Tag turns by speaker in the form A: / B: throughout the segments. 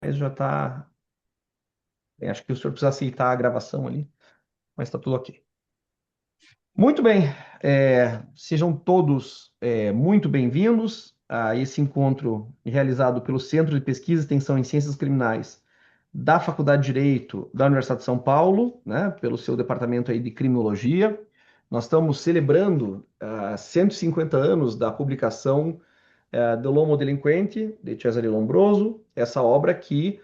A: Mas já está. Acho que o senhor precisa aceitar a gravação ali, mas está tudo ok. Muito bem, sejam todos muito bem-vindos a esse encontro realizado pelo Centro de Pesquisa e Extensão em Ciências Criminais da Faculdade de Direito da Universidade de São Paulo, né, pelo seu departamento aí de Criminologia. Nós estamos celebrando 150 anos da publicação do L'Homo Delinquente, de Cesare Lombroso, essa obra que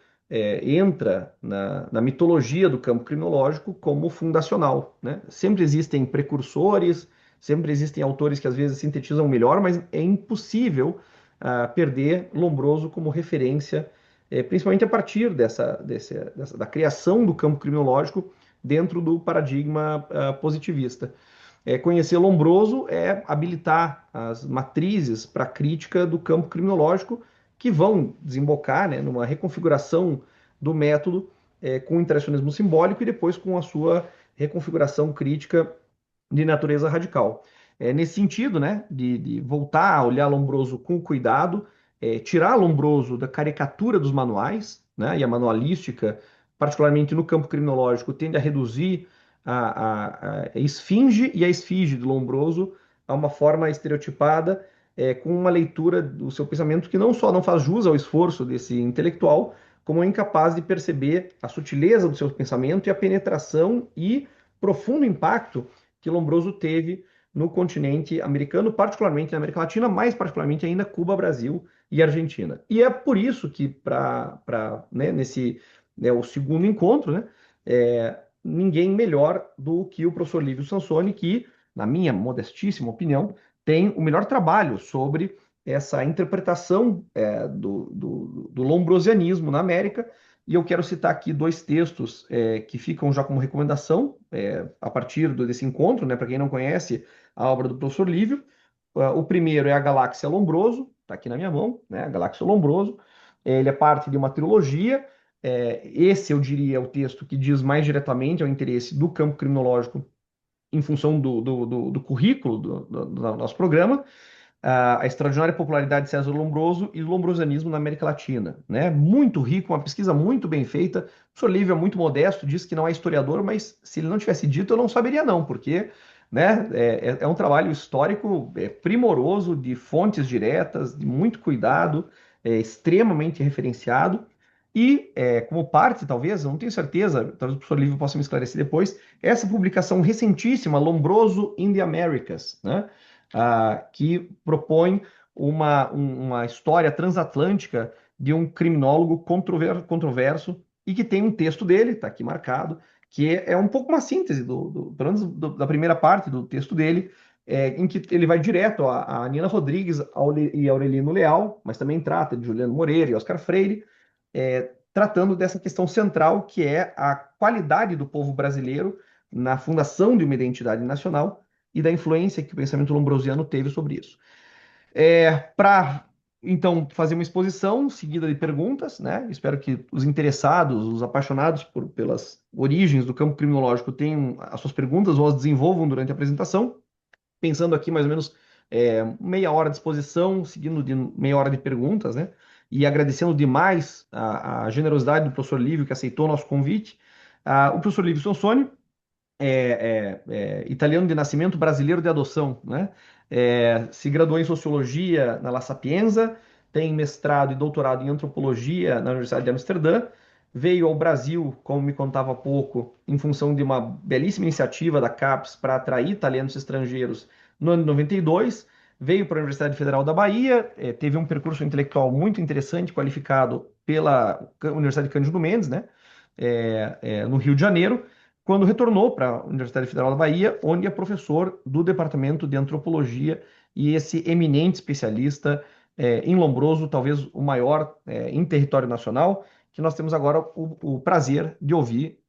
A: entra na mitologia do campo criminológico como fundacional, né? Sempre existem precursores, sempre existem autores que às vezes sintetizam melhor, mas é impossível perder Lombroso como referência, principalmente a partir da criação do campo criminológico dentro do paradigma positivista. Conhecer Lombroso é habilitar as matrizes para a crítica do campo criminológico que vão desembocar, né, numa reconfiguração do método com o interacionismo simbólico e depois com a sua reconfiguração crítica de natureza radical. Nesse sentido, né, de voltar a olhar Lombroso com cuidado, tirar Lombroso da caricatura dos manuais, né, e a manualística, particularmente no campo criminológico, tende a reduzir a esfinge e a esfinge de Lombroso a uma forma estereotipada, com uma leitura do seu pensamento que não só não faz jus ao esforço desse intelectual, como é incapaz de perceber a sutileza do seu pensamento e a penetração e profundo impacto que Lombroso teve no continente americano, particularmente na América Latina, mais particularmente ainda Cuba, Brasil e Argentina. E é por isso que, né, nesse o segundo encontro, né, ninguém melhor do que o professor Lívio Sansoni, que, na minha modestíssima opinião, tem o melhor trabalho sobre essa interpretação do lombrosianismo na América. E eu quero citar aqui dois textos que ficam já como recomendação a partir desse encontro, né, para quem não conhece a obra do professor Lívio. O primeiro é A Galáxia Lombroso, está aqui na minha mão, né, A Galáxia Lombroso. Ele é parte de uma trilogia. Esse, eu diria, é o texto que diz mais diretamente ao interesse do campo criminológico em função do currículo do nosso programa, a extraordinária popularidade de César Lombroso e o lombrosianismo na América Latina, né? Muito rico, uma pesquisa muito bem feita. O professor Lívio é muito modesto, diz que não é historiador, mas se ele não tivesse dito, eu não saberia não, porque, né, é um trabalho histórico primoroso, de fontes diretas, de muito cuidado, extremamente referenciado. E, como parte, talvez, eu não tenho certeza, talvez o professor Lívio possa me esclarecer depois, essa publicação recentíssima, Lombroso in the Americas, né? Que propõe uma história transatlântica de um criminólogo controverso e que tem um texto dele, está aqui marcado, que é um pouco uma síntese, pelo menos da primeira parte do texto dele, em que ele vai direto a Nina Rodrigues e Aurelino Leal, mas também trata de Juliano Moreira e Oscar Freire, tratando dessa questão central que é a qualidade do povo brasileiro na fundação de uma identidade nacional e da influência que o pensamento lombrosiano teve sobre isso. Para, então, fazer uma exposição seguida de perguntas, né? Espero que os interessados, os apaixonados pelas origens do campo criminológico tenham as suas perguntas ou as desenvolvam durante a apresentação, pensando aqui mais ou menos meia hora de exposição, seguindo de meia hora de perguntas, né? E agradecendo demais a generosidade do professor Lívio, que aceitou o nosso convite. O professor Lívio Sonsoni italiano de nascimento, brasileiro de adoção, né? Se graduou em Sociologia na La Sapienza, tem mestrado e doutorado em Antropologia na Universidade de Amsterdã, veio ao Brasil, como me contava há pouco, em função de uma belíssima iniciativa da CAPES para atrair talentos estrangeiros no ano de 92, veio para a Universidade Federal da Bahia, teve um percurso intelectual muito interessante, qualificado pela Universidade Cândido Mendes, né? No Rio de Janeiro, quando retornou para a Universidade Federal da Bahia, onde é professor do Departamento de Antropologia e esse eminente especialista em Lombroso, talvez o maior em território nacional, que nós temos agora o prazer de ouvir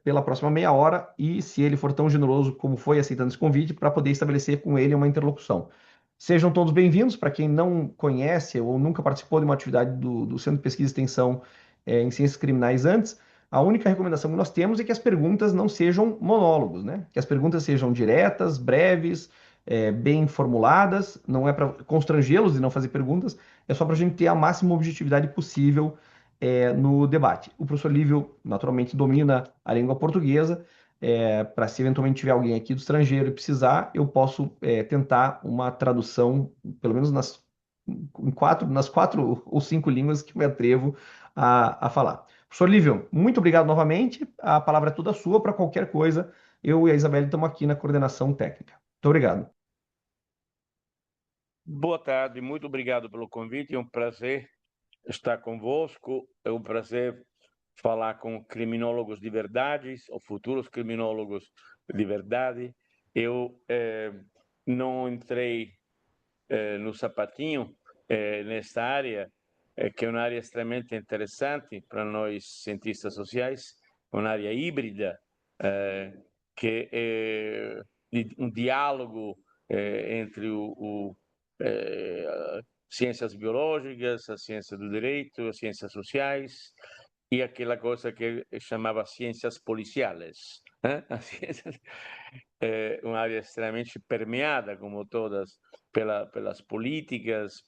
A: pela próxima meia hora e, se ele for tão generoso como foi aceitando esse convite, para poder estabelecer com ele uma interlocução. Sejam todos bem-vindos. Para quem não conhece ou nunca participou de uma atividade do Centro de Pesquisa e Extensão em Ciências Criminais antes, a única recomendação que nós temos é que as perguntas não sejam monólogos, né? Que as perguntas sejam diretas, breves, bem formuladas, não é para constrangê-los de não fazer perguntas, é só para a gente ter a máxima objetividade possível no debate. O professor Lívio, naturalmente, domina a língua portuguesa. Para se eventualmente tiver alguém aqui do estrangeiro e precisar, eu posso tentar uma tradução, pelo menos nas 4 ou 5 línguas que me atrevo a falar. Professor Lívio, muito obrigado novamente. A palavra é toda sua para qualquer coisa. Eu e a Isabelle estamos aqui na coordenação técnica. Muito obrigado.
B: Boa tarde, muito obrigado pelo convite. É um prazer estar convosco. É um prazer falar com criminólogos de verdade, ou futuros criminólogos de verdade. Eu não entrei no sapatinho nesta área, que é uma área extremamente interessante para nós cientistas sociais, uma área híbrida, que é um diálogo entre ciências biológicas, a ciência do direito, as ciências sociais e aquela coisa que chamava ciências policiais. É uma área extremamente permeada, como todas, pelas políticas,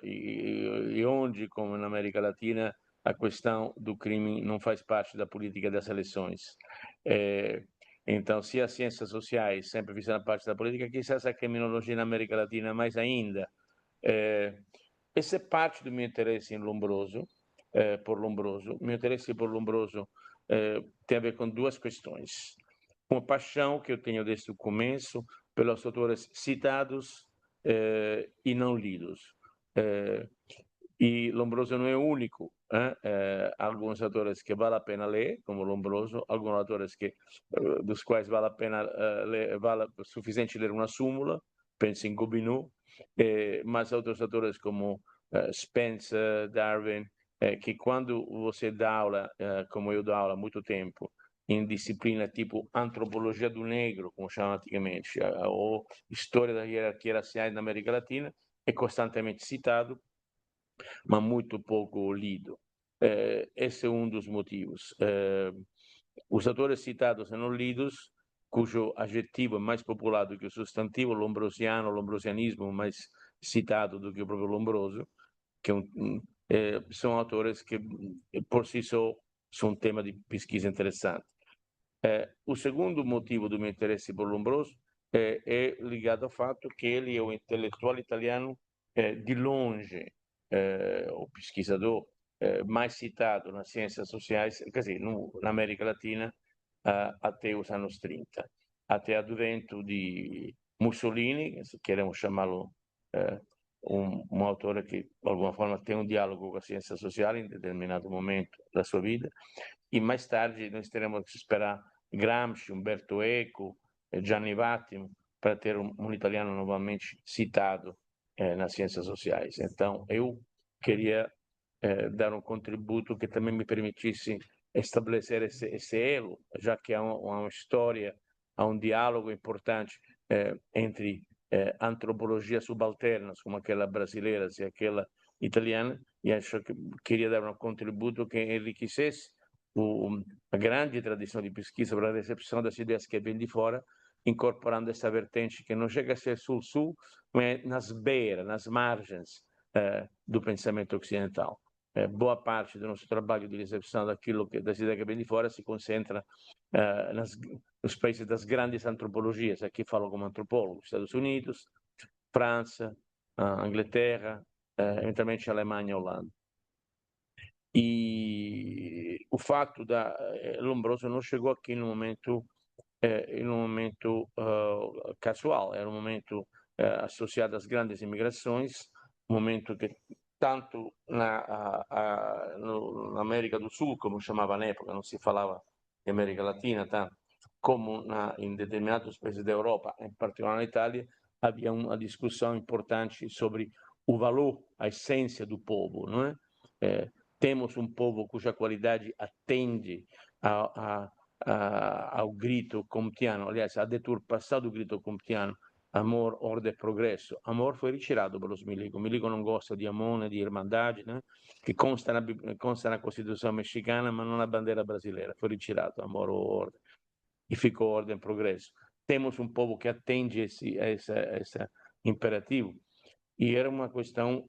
B: e onde, como na América Latina, a questão do crime não faz parte da política das eleições. Então, se as ciências sociais sempre fizeram parte da política, quizás a criminologia na América Latina mais ainda. Essa é parte do meu interesse em Lombroso, por Lombroso. Meu interesse por Lombroso tem a ver com 2 questões. Uma paixão que eu tenho desde o começo pelos autores citados e não lidos. E Lombroso não é o único. Alguns autores que vale a pena ler, como Lombroso, alguns autores dos quais vale a pena ler, vale suficiente ler uma súmula, penso em Gobineau, mas outros autores como Spencer, Darwin, que quando você dá aula, como eu dou aula há muito tempo, em disciplina tipo antropologia do negro, como chamam antigamente, ou história da hierarquia racial na América Latina, é constantemente citado, mas muito pouco lido. Esse é um dos motivos. Os autores citados e não lidos, cujo adjetivo é mais popular do que o substantivo, lombrosiano, lombrosianismo, mais citado do que o próprio Lombroso, que são autores que, por si só, são um tema de pesquisa interessante. O segundo motivo do meu interesse por Lombroso é ligado ao fato que ele é um intelectual italiano de longe, o pesquisador mais citado nas ciências sociais, quer dizer, na América Latina, até os anos 30, até o advento de Mussolini, se queremos chamá-lo um autor que, de alguma forma, tem um diálogo com a ciência social em determinado momento da sua vida, e mais tarde nós teremos que esperar Gramsci, Umberto Eco, Gianni Vattimo, para ter um italiano novamente citado nas ciências sociais. Então, eu queria dar um contributo que também me permitisse estabelecer esse elo, já que há uma história, há um diálogo importante entre antropologias subalternas, como aquela brasileira e aquela italiana, e acho que queria dar um contributo que enriquecesse a grande tradição de pesquisa para a recepção das ideias que vêm de fora, incorporando essa vertente que não chega a ser sul-sul, mas nas beiras, nas margens do pensamento ocidental. Boa parte do nosso trabalho de recepção das ideias que vêm de fora se concentra nos países das grandes antropologias. Aqui falo como antropólogo: Estados Unidos, França, Inglaterra, eventualmente Alemanha e Holanda. E o fato da Lombroso não chegou aqui no momento casual, era um momento associado às grandes imigrações, um momento que tanto na América do Sul, como chamava na época, não se falava de América Latina, tanto, como em determinados países da Europa, em particular na Itália, havia uma discussão importante sobre o valor, a essência do povo, não é? Temos um povo cuja qualidade atende ao grito comtiano, aliás, a deturpação do grito comtiano, amor, ordem e progresso. Amor foi retirado pelos milicos. Milico não gosta de amor, nem de irmandade, né? Que consta na Constituição mexicana, mas não na bandeira brasileira. Foi retirado amor ou ordem. E ficou ordem e progresso. Temos um povo que atende esse imperativo. E era uma questão,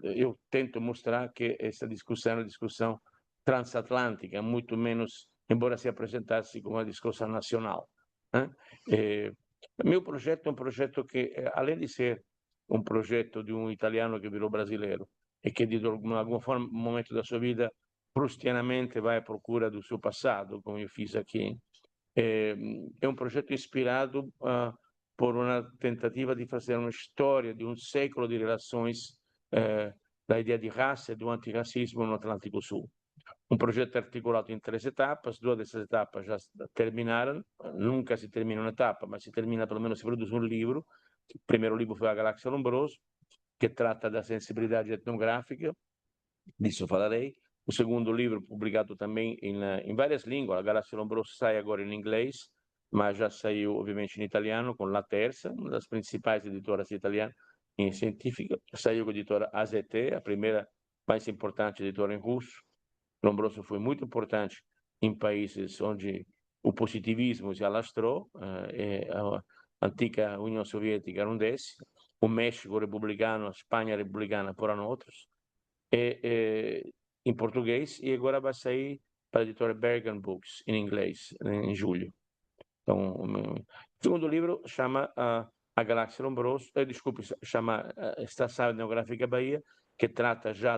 B: eu tento mostrar que essa discussão é uma discussão transatlântica, muito menos, embora se apresentasse como uma discussão nacional. Né? Meu projeto é um projeto que, além de ser um projeto de um italiano que virou brasileiro e que de alguma forma, no momento da sua vida, prustianamente vai à procura do seu passado, como eu fiz aqui, é um projeto inspirado por uma tentativa de fazer uma história de um século de relações da ideia de raça e do antirracismo no Atlântico Sul. Um projeto articulado em 3 etapas, 2 dessas etapas já terminaram, nunca se termina uma etapa, mas se termina, pelo menos se produz um livro. O primeiro livro foi A Galáxia Lombroso, que trata da sensibilidade etnográfica, disso falarei. O segundo livro, publicado também em várias línguas, A Galáxia Lombroso sai agora em inglês, mas já saiu, obviamente, em italiano, com La Terza, uma das principais editoras italianas em científica. Saiu com a editora AZT, a primeira mais importante editora em russo. Lombroso foi muito importante em países onde o positivismo se alastrou, a antiga União Soviética era um desses, o México republicano, a Espanha republicana foram outros, em português, e agora vai sair para a editora Bergen Books, em inglês, em julho. Então, o segundo livro chama A Galáxia Lombroso, desculpe, chama Estação Etnográfica Bahia, que trata já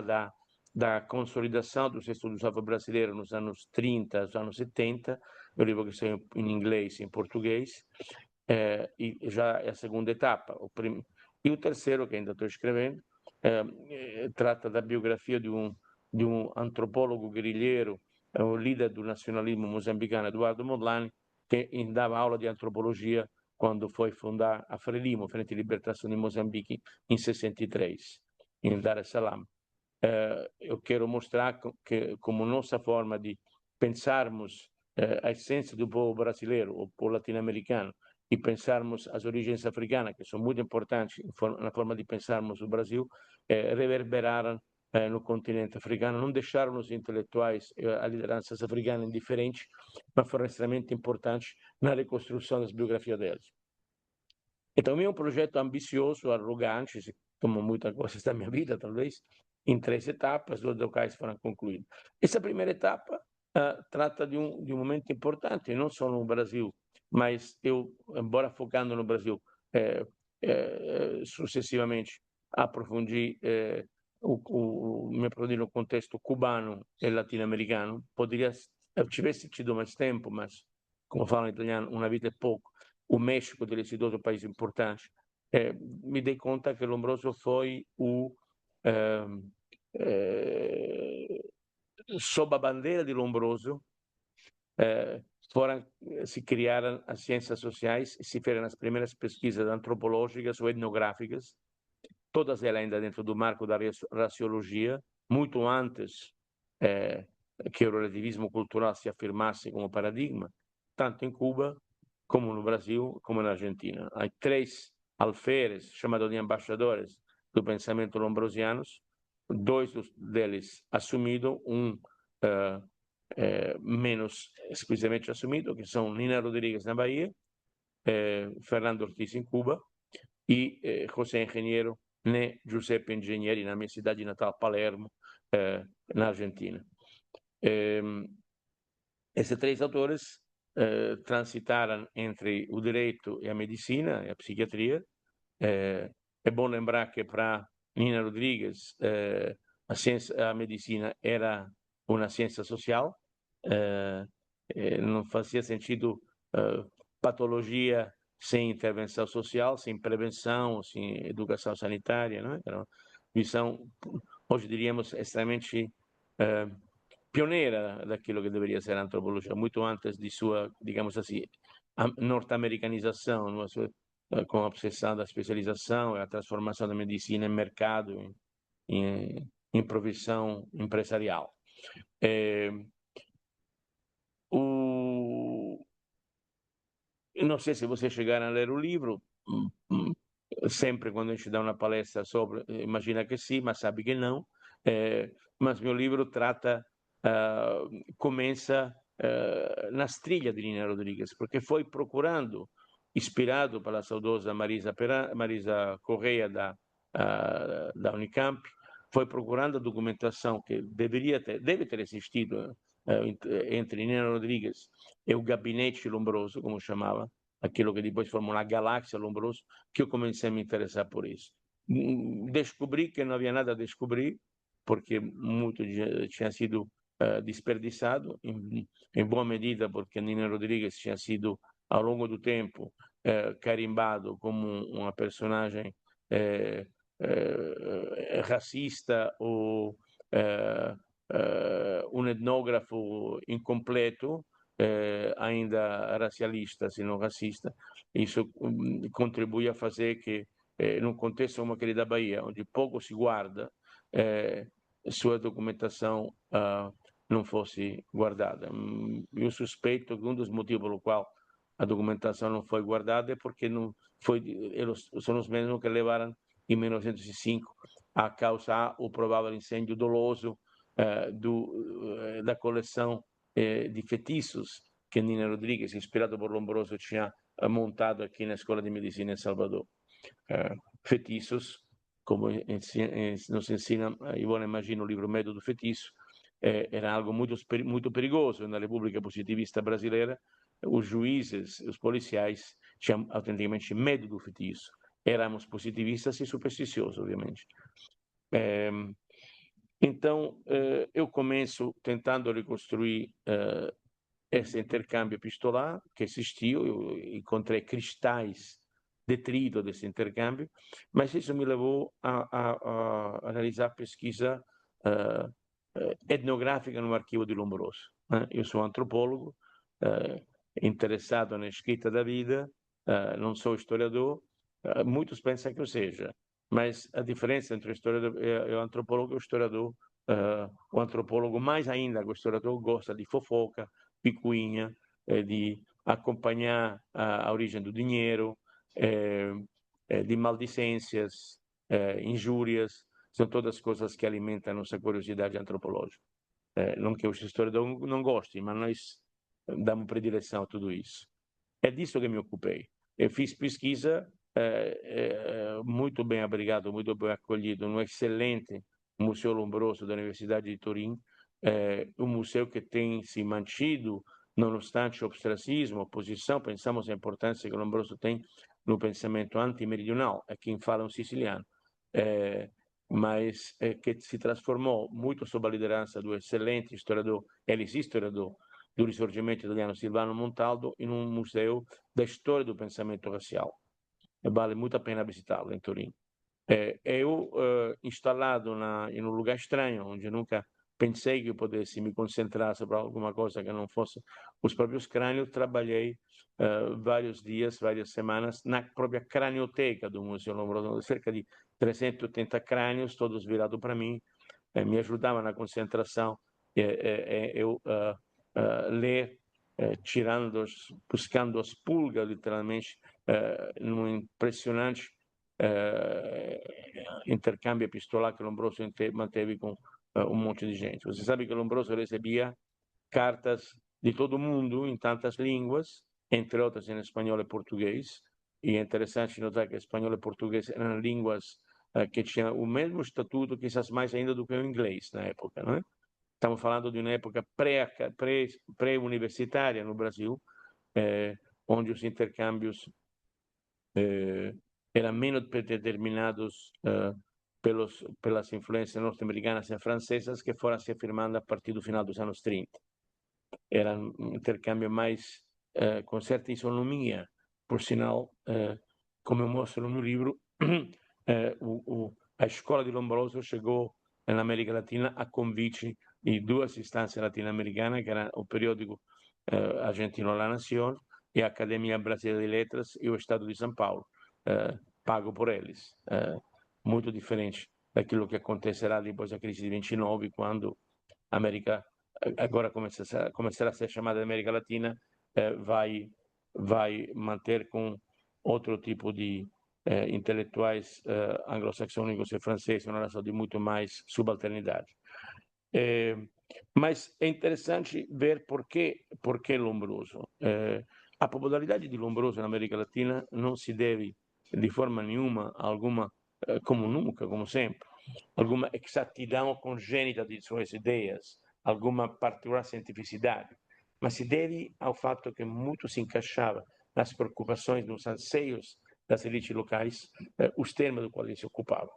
B: da consolidação dos estudos afro-brasileiros nos anos 30, nos anos 70, o livro que saiu em inglês e em português, e já é a segunda etapa. E o terceiro, que ainda estou escrevendo, trata da biografia de um antropólogo guerrilheiro, o líder do nacionalismo moçambicano, Eduardo Mondlane, que dava aula de antropologia quando foi fundar a Frelimo, Frente de Libertação de Moçambique, em 63, em Dar es Salaam. Eu quero mostrar que, como nossa forma de pensarmos a essência do povo brasileiro, ou povo latino-americano, e pensarmos as origens africanas, que são muito importantes na forma de pensarmos o Brasil, reverberaram no continente africano, não deixaram os intelectuais, as lideranças africanas indiferentes, mas foram extremamente importantes na reconstrução das biografias deles. Então, é um projeto ambicioso, arrogante, como muitas coisas da minha vida, talvez, em 3 etapas, 2 das quais foram concluídas. Essa primeira etapa trata de um momento importante, não só no Brasil, mas eu, embora focando no Brasil, sucessivamente aprofundi me aprofundi no contexto cubano e latino-americano. Poderia, tivesse tido mais tempo, mas, como falam em italiano, uma vida é pouco. O México desse outro país importante, mi dei conta che Lombroso foi sob a bandeira de Lombroso, se criaram as ciências sociais e se fizeram as primeiras pesquisas antropológicas ou etnográficas, todas elas ainda dentro do marco da raciologia, muito antes que o relativismo cultural se afirmasse como paradigma, tanto em Cuba como no Brasil, como na Argentina. Há 3 alferes, chamados de embaixadores do pensamento lombrosianos, 2 deles assumidos, menos explicitamente assumido, que são Nina Rodrigues na Bahia, Fernando Ortiz em Cuba e José Engenheiro, né, Giuseppe Engenhieri, na minha cidade natal, Palermo, na Argentina. Esses 3 autores transitaram entre o direito e a medicina e a psiquiatria. É bom lembrar que para Nina Rodrigues a medicina era uma ciência social, não fazia sentido patologia sem intervenção social, sem prevenção, sem educação sanitária, não é? Era uma visão, hoje diríamos, extremamente pioneira daquilo que deveria ser a antropologia, muito antes de sua, digamos assim, norte-americanização, com a obsessão da especialização e a transformação da medicina em mercado, em provisão empresarial. Não sei se vocês chegaram a ler o livro, sempre quando a gente dá uma palestra sobre, imagina que sim, mas sabe que não, mas meu livro trata, começa nas trilhas de Nina Rodrigues, porque foi procurando, inspirado pela saudosa Marisa Correia da Unicamp, foi procurando a documentação que deve ter existido entre Nina Rodrigues e o gabinete Lombroso, como chamava, aquilo que depois formou a galáxia Lombroso, que eu comecei a me interessar por isso. Descobri que não havia nada a descobrir, porque muito tinha sido desperdiçado, em boa medida porque Nina Rodrigues tinha sido, ao longo do tempo, carimbado como uma personagem racista ou um etnógrafo incompleto, ainda racialista, se não racista. Isso contribui a fazer que, num contexto como aquele da Bahia, onde pouco se guarda, sua documentação não fosse guardada. Eu suspeito que um dos motivos pelo qual a documentação não foi guardada é porque não foi, eles são os mesmos que levaram em 1905 a causar o provável incêndio doloso da coleção de feitiços que Nina Rodrigues, inspirado por Lombroso, tinha montado aqui na Escola de Medicina em Salvador. Feitiços, como nos ensina, Ivone imagina o livro Medo do Feitiço, era algo muito perigoso. Na República Positivista Brasileira, os juízes, os policiais, tinham autenticamente medo do feitiço. Éramos positivistas e supersticiosos, obviamente. Então, eu começo tentando reconstruir esse intercâmbio epistolar que existiu. Eu encontrei cristais detritos desse intercâmbio, mas isso me levou a realizar pesquisa etnográfica no arquivo de Lombroso. Eu sou antropólogo, interessado na escrita da vida, não sou historiador. Muitos pensam que eu seja, mas a diferença entre o historiador e o antropólogo é o antropólogo, mais ainda o historiador, gosta de fofoca, picuinha, de acompanhar a origem do dinheiro, de maldicências, injúrias. São todas coisas que alimentam a nossa curiosidade antropológica. Não que os historiadores não gostem, mas nós damos predileção a tudo isso. É disso que me ocupei. Eu fiz pesquisa muito bem abrigado, muito bem acolhido no excelente Museu Lombroso da Universidade de Turim, um museu que tem se mantido, nonostante o ostracismo, oposição. Pensamos na importância que Lombroso tem no pensamento antimeridional, é quem fala um siciliano, mas que se transformou muito sob a liderança do excelente historiador, historiador do Risorgimento italiano, Silvano Montaldo, em um museu da história do pensamento racial. Vale muito a pena visitá-lo, em Turim. Eu, instalado em um lugar estranho, onde nunca pensei que eu pudesse me concentrar sobre alguma coisa que não fosse os próprios crânios, trabalhei vários dias, várias semanas, na própria cranioteca do Museu Lombroso, cerca de 380 crânios, todos virados para mim, me ajudavam na concentração. Eu ler, buscando as pulgas, literalmente, num impressionante intercâmbio epistolar que Lombroso manteve com um monte de gente. Você sabe que Lombroso recebia cartas de todo mundo, em tantas línguas, entre outras em espanhol e português, e é interessante notar que espanhol e português eram línguas que tinham o mesmo estatuto, quizás mais ainda do que o inglês na época, não é? Estamos falando de uma época pré-universitária no Brasil, onde os intercâmbios eram menos determinados pelas influências norte-americanas e francesas, que foram se afirmando a partir do final dos anos 30. Era um intercâmbio mais com certa isonomia. Por sinal, como eu mostro no livro, a escola de Lombroso chegou na América Latina a convite de duas instâncias latino-americanas, que era o periódico argentino La Nación e a Academia Brasileira de Letras e o Estado de São Paulo, pago por eles. Muito diferente daquilo que acontecerá depois da crise de 29, quando a América, agora começará a ser chamada de América Latina, vai manter com outro tipo de intelectuais anglo-saxônicos e franceses, uma relação de muito mais subalternidade. Mas é interessante ver por que Lombroso. A popularidade de Lombroso na América Latina não se deve de forma nenhuma a alguma como nunca, como sempre, alguma exatidão congênita de suas ideias, alguma particular cientificidade, mas se deve ao fato que muito se encaixava nas preocupações, nos anseios das elites locais, os temas do qual ele se ocupava.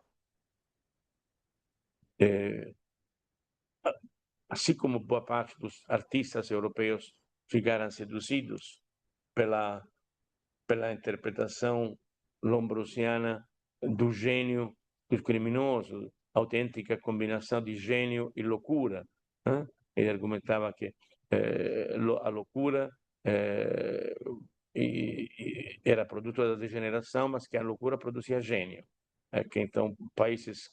B: Assim como boa parte dos artistas europeus ficaram seduzidos pela interpretação lombrosiana do gênio do criminoso, autêntica combinação de gênio e loucura. Ele argumentava que a loucura era produto da degeneração, mas que a loucura produzia gênio. Que então países,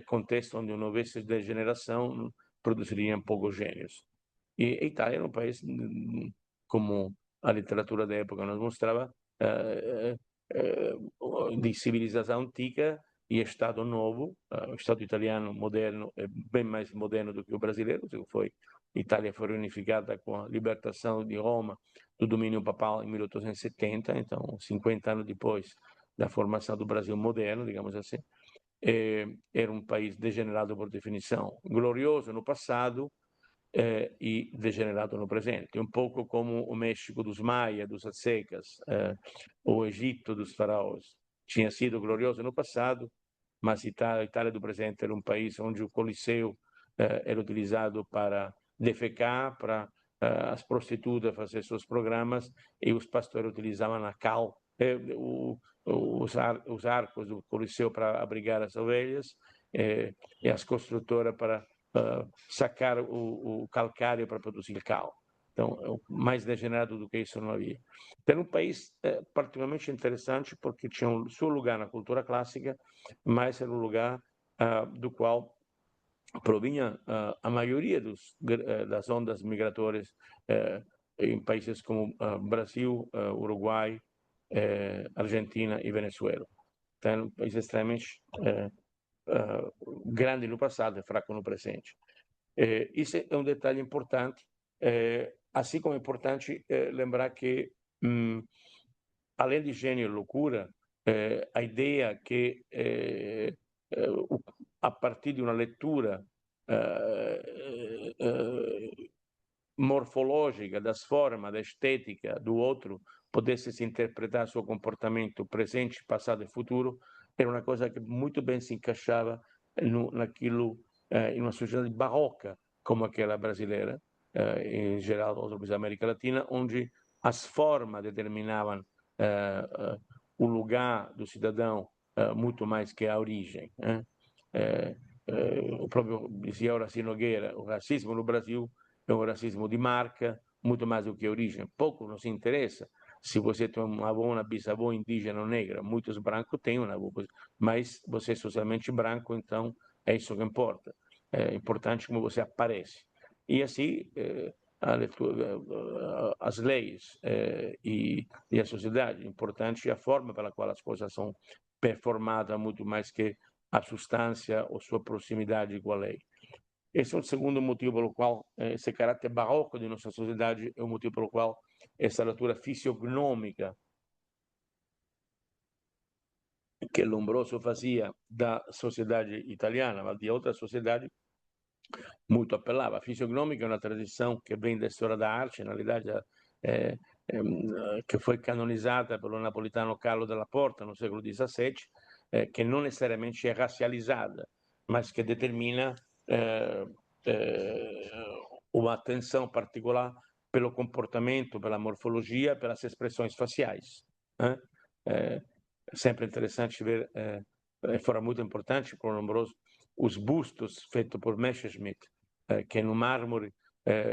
B: contextos onde não houvesse degeneração, produziriam poucos gênios. E a Itália era um país, como a literatura da época nos mostrava, di civilização antica e Estado novo. O Estado italiano moderno é bem mais moderno do que o brasileiro. Itália foi reunificada com a libertação de Roma do domínio papal em 1870, então 50 anos depois da formação do Brasil moderno, digamos assim. Era um país degenerado por definição, glorioso no passado, e degenerado no presente, um pouco como o México dos Maia, dos Aztecas, o Egito dos faraós. Tinha sido glorioso no passado, mas a Itália do presente era um país onde o Coliseu era utilizado para defecar, para as prostitutas fazer seus programas, e os pastores utilizavam a cal, os arcos do Coliseu para abrigar as ovelhas, e as construtoras para sacar o calcário para produzir cal. Então, mais degenerado do que isso não havia. Era um país particularmente interessante porque tinha o seu lugar na cultura clássica, mas era um lugar do qual provinha a maioria das ondas migratórias em países como Brasil, Uruguai, Argentina e Venezuela. Então, é um país extremamente grande no passado e fraco no presente. Isso é um detalhe importante, assim como é importante lembrar que, além de gênio e loucura, a ideia que, a partir de uma leitura morfológica das formas, da estética do outro, pudesse se interpretar seu comportamento presente, passado e futuro, era uma coisa que muito bem se encaixava naquilo, em uma sociedade barroca como aquela brasileira, em geral, outros países da América Latina, onde as formas determinavam o lugar do cidadão muito mais que a origem. O próprio dizia Horacio Nogueira, o racismo no Brasil é um racismo de marca, muito mais do que origem. Pouco nos interessa se você tem uma avó, uma bisavó indígena ou negra. Muitos brancos têm uma avó, mas você é socialmente branco, então é isso que importa. É importante como você aparece. E assim, as leis e a sociedade, importante a forma pela qual as coisas são performadas, muito mais que a substância ou sua proximidade com a lei. Esse é o segundo motivo pelo qual esse caráter barroco de nossa sociedade é o motivo pelo qual essa leitura fisiognômica que Lombroso fazia da sociedade italiana, mas de outra sociedade, muito apelava. A fisiognômica é uma tradição que vem da história da arte, na realidade, che foi canonizzata pelo napolitano Carlo della Porta no século XVII, che non necessariamente è racializada, mas que determina uma atenção particular pelo comportamento, pela morfologia, pelas expressões faciais. É sempre interessante ver, fora muito importante para o Lombroso, os bustos feitos por Messerschmitt, que no mármore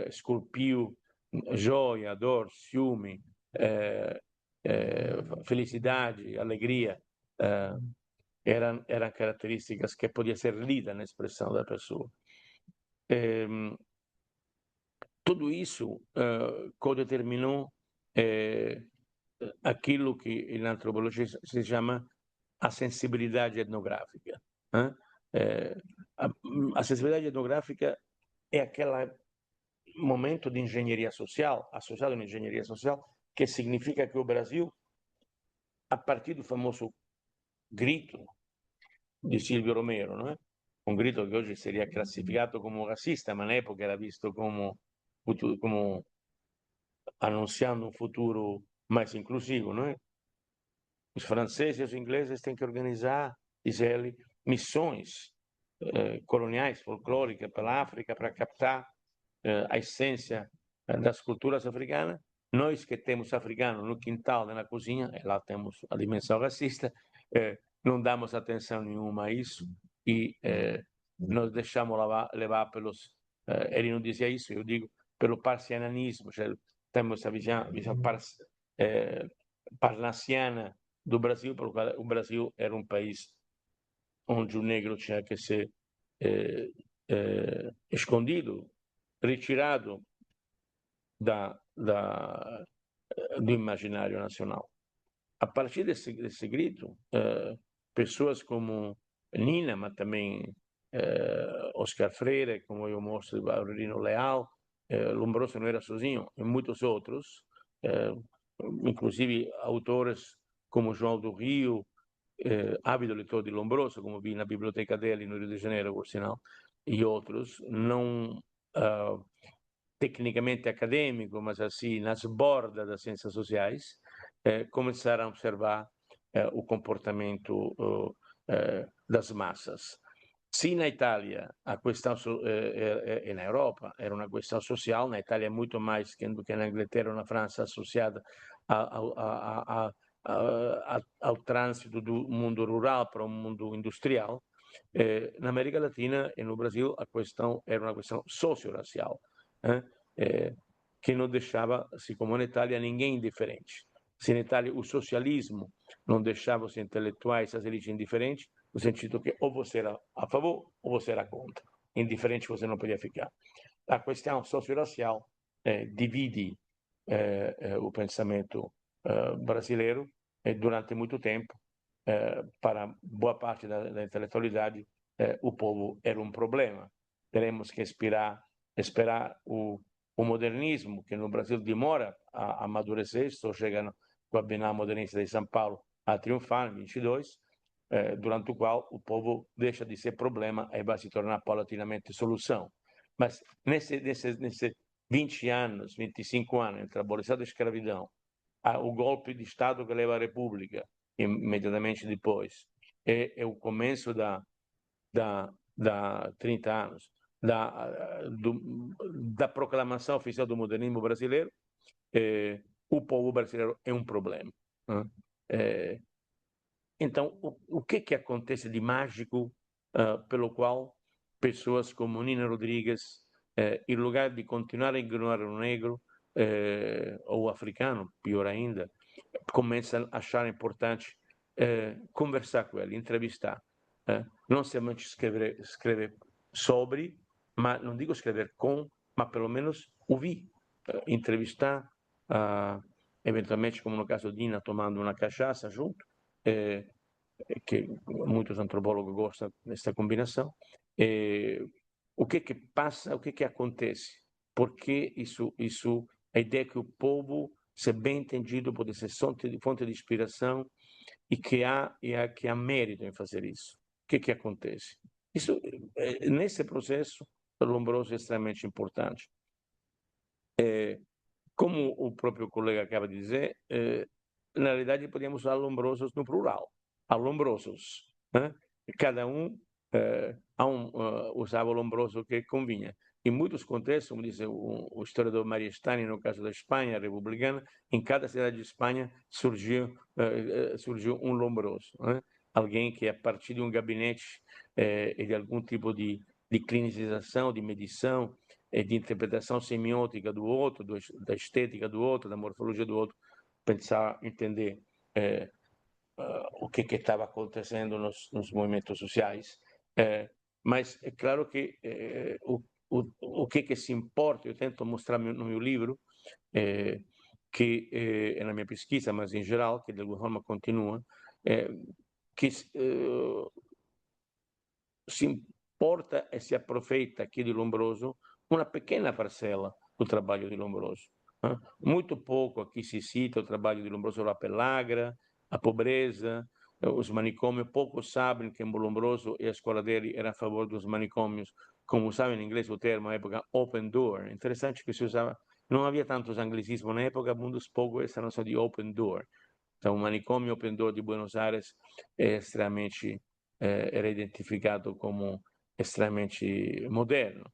B: esculpiu joia, dor, ciúme, felicidade, alegria, eram características que podiam ser lidas na expressão da pessoa. Tudo isso codeterminou aquilo que na antropologia se chama a sensibilidade etnográfica. A sensibilidade etnográfica é aquele momento de engenharia social, associado à engenharia social, que significa que o Brasil, a partir do famoso grito di Silvio Romero, não é? Un grito che oggi seria classificato come razzista, ma all'epoca era visto come, como anunciando um futuro mais inclusivo, não é? Os franceses e os ingleses têm que organizar, diz ele, missões coloniais, folclóricas pela África para captar a essência das culturas africanas. Nós que temos africano no quintal, na cozinha, e lá temos a dimensão racista, não damos atenção nenhuma a isso e nos deixamos levar pelos... ele não dizia isso, eu digo, pelo parcianismo, cioè, temos a visão parnassiana do Brasil, porque o Brasil era um país onde o negro tinha que ser escondido, retirado do imaginário nacional. A partir desse grito, pessoas como Nina, mas também Oscar Freire, como eu mostro, Aurelino Leal, Lombroso não era sozinho, e muitos outros, inclusive autores como João do Rio, ávido leitor de Lombroso, como vi na biblioteca dele no Rio de Janeiro, por sinal, e outros, não tecnicamente acadêmico, mas assim, nas bordas das ciências sociais, começaram a observar o comportamento das massas. Se na Itália a questão e na Europa era uma questão social, na Itália muito mais do que na Inglaterra ou na França, associada ao trânsito do mundo rural para o mundo industrial, na América Latina e no Brasil a questão era uma questão socio-racial, que não deixava, assim como na Itália, ninguém indiferente. Se na Itália o socialismo não deixava os intelectuais, as elites indiferentes, no sentido que ou você era a favor ou você era contra. Indiferente você não podia ficar. A questão socio-racial divide o pensamento brasileiro durante muito tempo. Para boa parte da intelectualidade, o povo era um problema. Teremos que esperar o modernismo, que no Brasil demora a amadurecer, só chega com a Bienal Modernista de São Paulo a triunfar em 22, durante o qual o povo deixa de ser problema e vai se tornar paulatinamente solução. Mas nesses 20 anos, 25 anos, entre a abolição da escravidão, o golpe de Estado que leva à República, imediatamente depois, é o começo da 30 anos, da proclamação oficial do modernismo brasileiro, o povo brasileiro é um problema. Então, o que acontece de mágico pelo qual pessoas como Nina Rodrigues, em lugar de continuar a ignorar o negro ou o africano, pior ainda, começam a achar importante conversar com ele, entrevistar. Não somente escrever sobre, mas não digo escrever com, mas pelo menos ouvir, entrevistar, eventualmente, como no caso de Nina, tomando uma cachaça junto, que muitos antropólogos gostam dessa combinação. O que passa, o que acontece? Porque a ideia que o povo, se bem entendido, pode ser fonte de inspiração e que há mérito em fazer isso. O que acontece? Isso, nesse processo, o Lombroso é extremamente importante. Como o próprio colega acaba de dizer, na realidade podemos usar lombrosos no plural. Há lombrosos. Cada um usava o lombroso que convinha. Em muitos contextos, como diz o historiador Maria Stani, no caso da Espanha republicana, em cada cidade de Espanha surgiu um lombroso. Alguém que, a partir de um gabinete e de algum tipo de clinicização, de medição, de interpretação semiótica do outro, da estética do outro, da morfologia do outro, pensar, entender o que estava acontecendo nos movimentos sociais. Mas é claro que o que se importa, eu tento mostrar no meu livro, que é na minha pesquisa, mas em geral, que de alguma forma continua, que se importa e se aproveita aqui de Lombroso uma pequena parcela do trabalho de Lombroso. Muito pouco aqui se cita o trabalho de Lombroso lá Pelagra, a pobreza, os manicômios, poucos sabem que Lombroso e a escola dele era a favor dos manicômios, como usava em inglês o termo na época open door. Interessante que se usava, não havia tantos anglicismos na época, muitos poucos essa noção de open door. Então, o manicômio open door de Buenos Aires é extremamente, era identificado como extremamente moderno.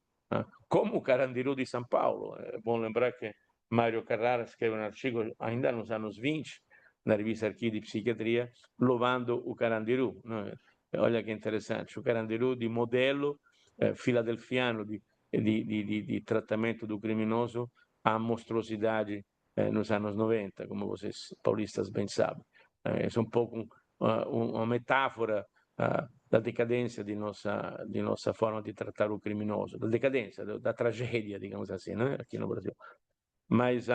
B: Como o Carandiru de São Paulo. É bom lembrar que Mário Carrara escreve um artigo ainda nos anos 20, na revista Arquivo de Psiquiatria, louvando o Carandiru. Olha que interessante, o Carandiru de modelo filadelfiano di tratamento do criminoso à monstruosidade nos anos 90, como vocês paulistas bem sabem. É um pouco uma metáfora da decadência de nossa forma de tratar o criminoso, da decadência, da tragédia, digamos assim, né? Aqui no Brasil. Mas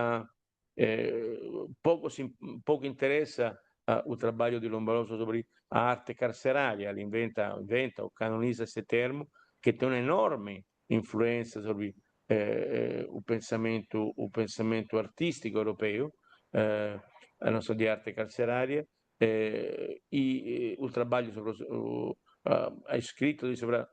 B: pouco interessa o trabalho de Lombroso sobre a arte carcerária. Ele inventa ou canoniza esse termo, que tem uma enorme influência sobre o pensamento artístico europeu, a noção de arte carcerária, e o trabalho sobre a escrito sobre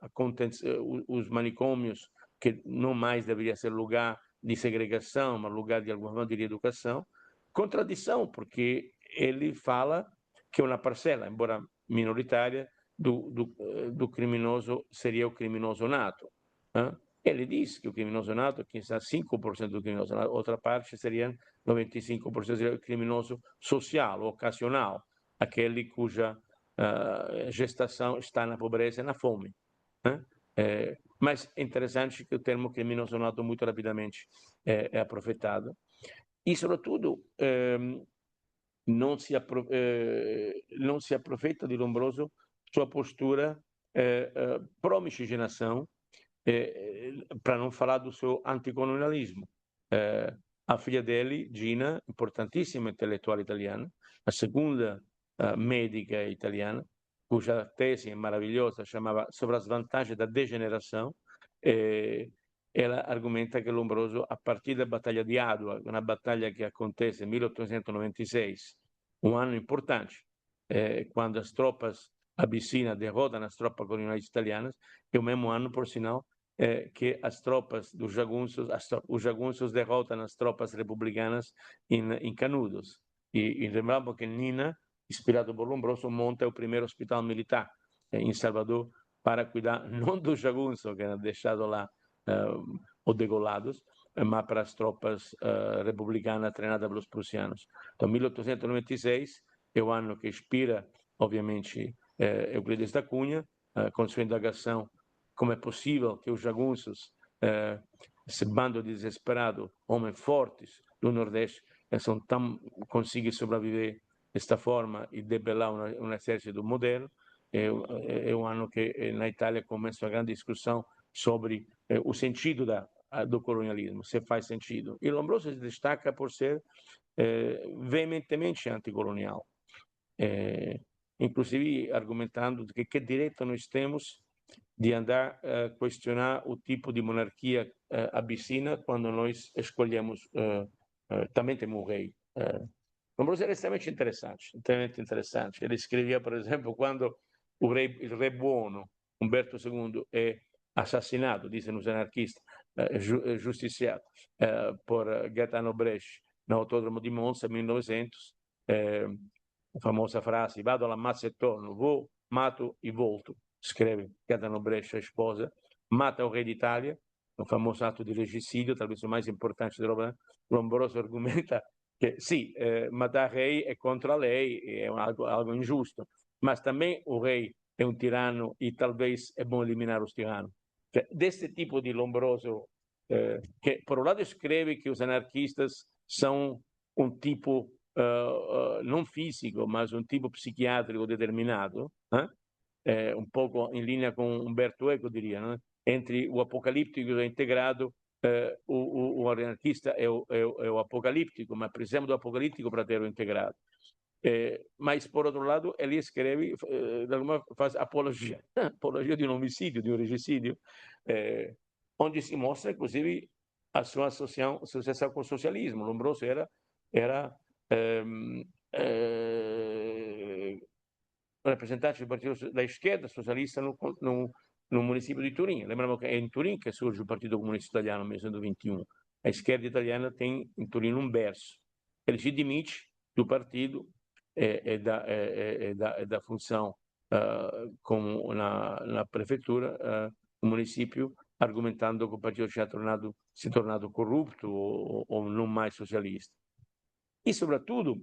B: os manicômios, que não mais deveria ser lugar de segregação, mas lugar de alguma forma de reeducação. Contradição, porque ele fala que uma parcela, embora minoritária, do criminoso seria o criminoso nato. Ele diz que o criminoso nato, quizá 5% do criminoso nato, outra parte seria 95% seria o criminoso social, ocasional, aquele cuja gestação está na pobreza e na fome. Mas é interessante que o termo criminoso nato muito rapidamente é aproveitado. E, sobretudo, não se aproveita de Lombroso sua postura pró-miscigenação, para não falar do seu anticolonialismo. A filha dele, Gina, importantíssima intelectual italiana, a segunda médica italiana, cuja tese maravilhosa chamava Sobre as vantagens da degeneração, ela argumenta que Lombroso, a partir da Batalha di Adua, uma batalha que acontece em 1896, um ano importante, quando as tropas abissínias derrotam as tropas coloniais italianas, e o mesmo ano, por sinal, que as tropas dos jagunços, os jagunços derrotam as tropas republicanas em Canudos. E lembramos que Nina, inspirado por Lombroso, monta o primeiro hospital militar em Salvador para cuidar não dos jagunços que eram deixados lá ou degolados, mas para as tropas republicanas treinadas pelos prussianos. Então, 1896 é o ano que inspira, obviamente, Euclides da Cunha, com sua indagação como é possível que os jagunços, esse bando desesperado, homens fortes do Nordeste, consigam sobreviver desta forma e debelar um exército moderno. É um ano que na Itália começa uma grande discussão sobre o sentido do colonialismo, se faz sentido. E Lombroso se destaca por ser veementemente anticolonial, inclusive argumentando que direito nós temos de andar a questionar o tipo de monarquia abissina quando nós escolhemos, também temos um rei. Lombroso era extremamente interessante. Ele escrevia, por exemplo, quando o rei buono, Umberto II, é assassinado, dizem os anarquistas, justiciado por Gaetano Bresci no Autódromo di Monza, 1900, a famosa frase, vado all'ammazzo e torno, vou, mato e volto, scrive Gaetano Bresci, a esposa, mata o re d'Italia, o famoso atto di regicidio, talvez o mais importante dell'opera. Lombroso argumenta che sì, matar rei è contro lei, è algo ingiusto, mas também o rei è un tiranno e talvez è bom eliminar os tiranos. Desse tipo de Lombroso, que por um lado escreve que os anarquistas são um tipo não físico, mas um tipo psiquiátrico determinado, um pouco em linha com Umberto Eco, diria, né? Entre o apocalíptico e o integrado, o anarquista é o apocalíptico, mas precisamos do apocalíptico para ter o integrado. Mas, por outro lado, ele escreve, faz apologia de um homicídio, de um regicídio, onde se mostra, inclusive, a sua associação com o socialismo. Lombroso era rappresentante del partito da schierda socialista no município de Turim. Lembramos que é em Turim que surge o Partido Comunista Italiano em 1921. A esquerda italiana tem em Turim um berço. Ele se demite do partido da função como na prefeitura, no município, argumentando que o partido tinha se tornado corrupto ou não mais socialista. E, sobretudo,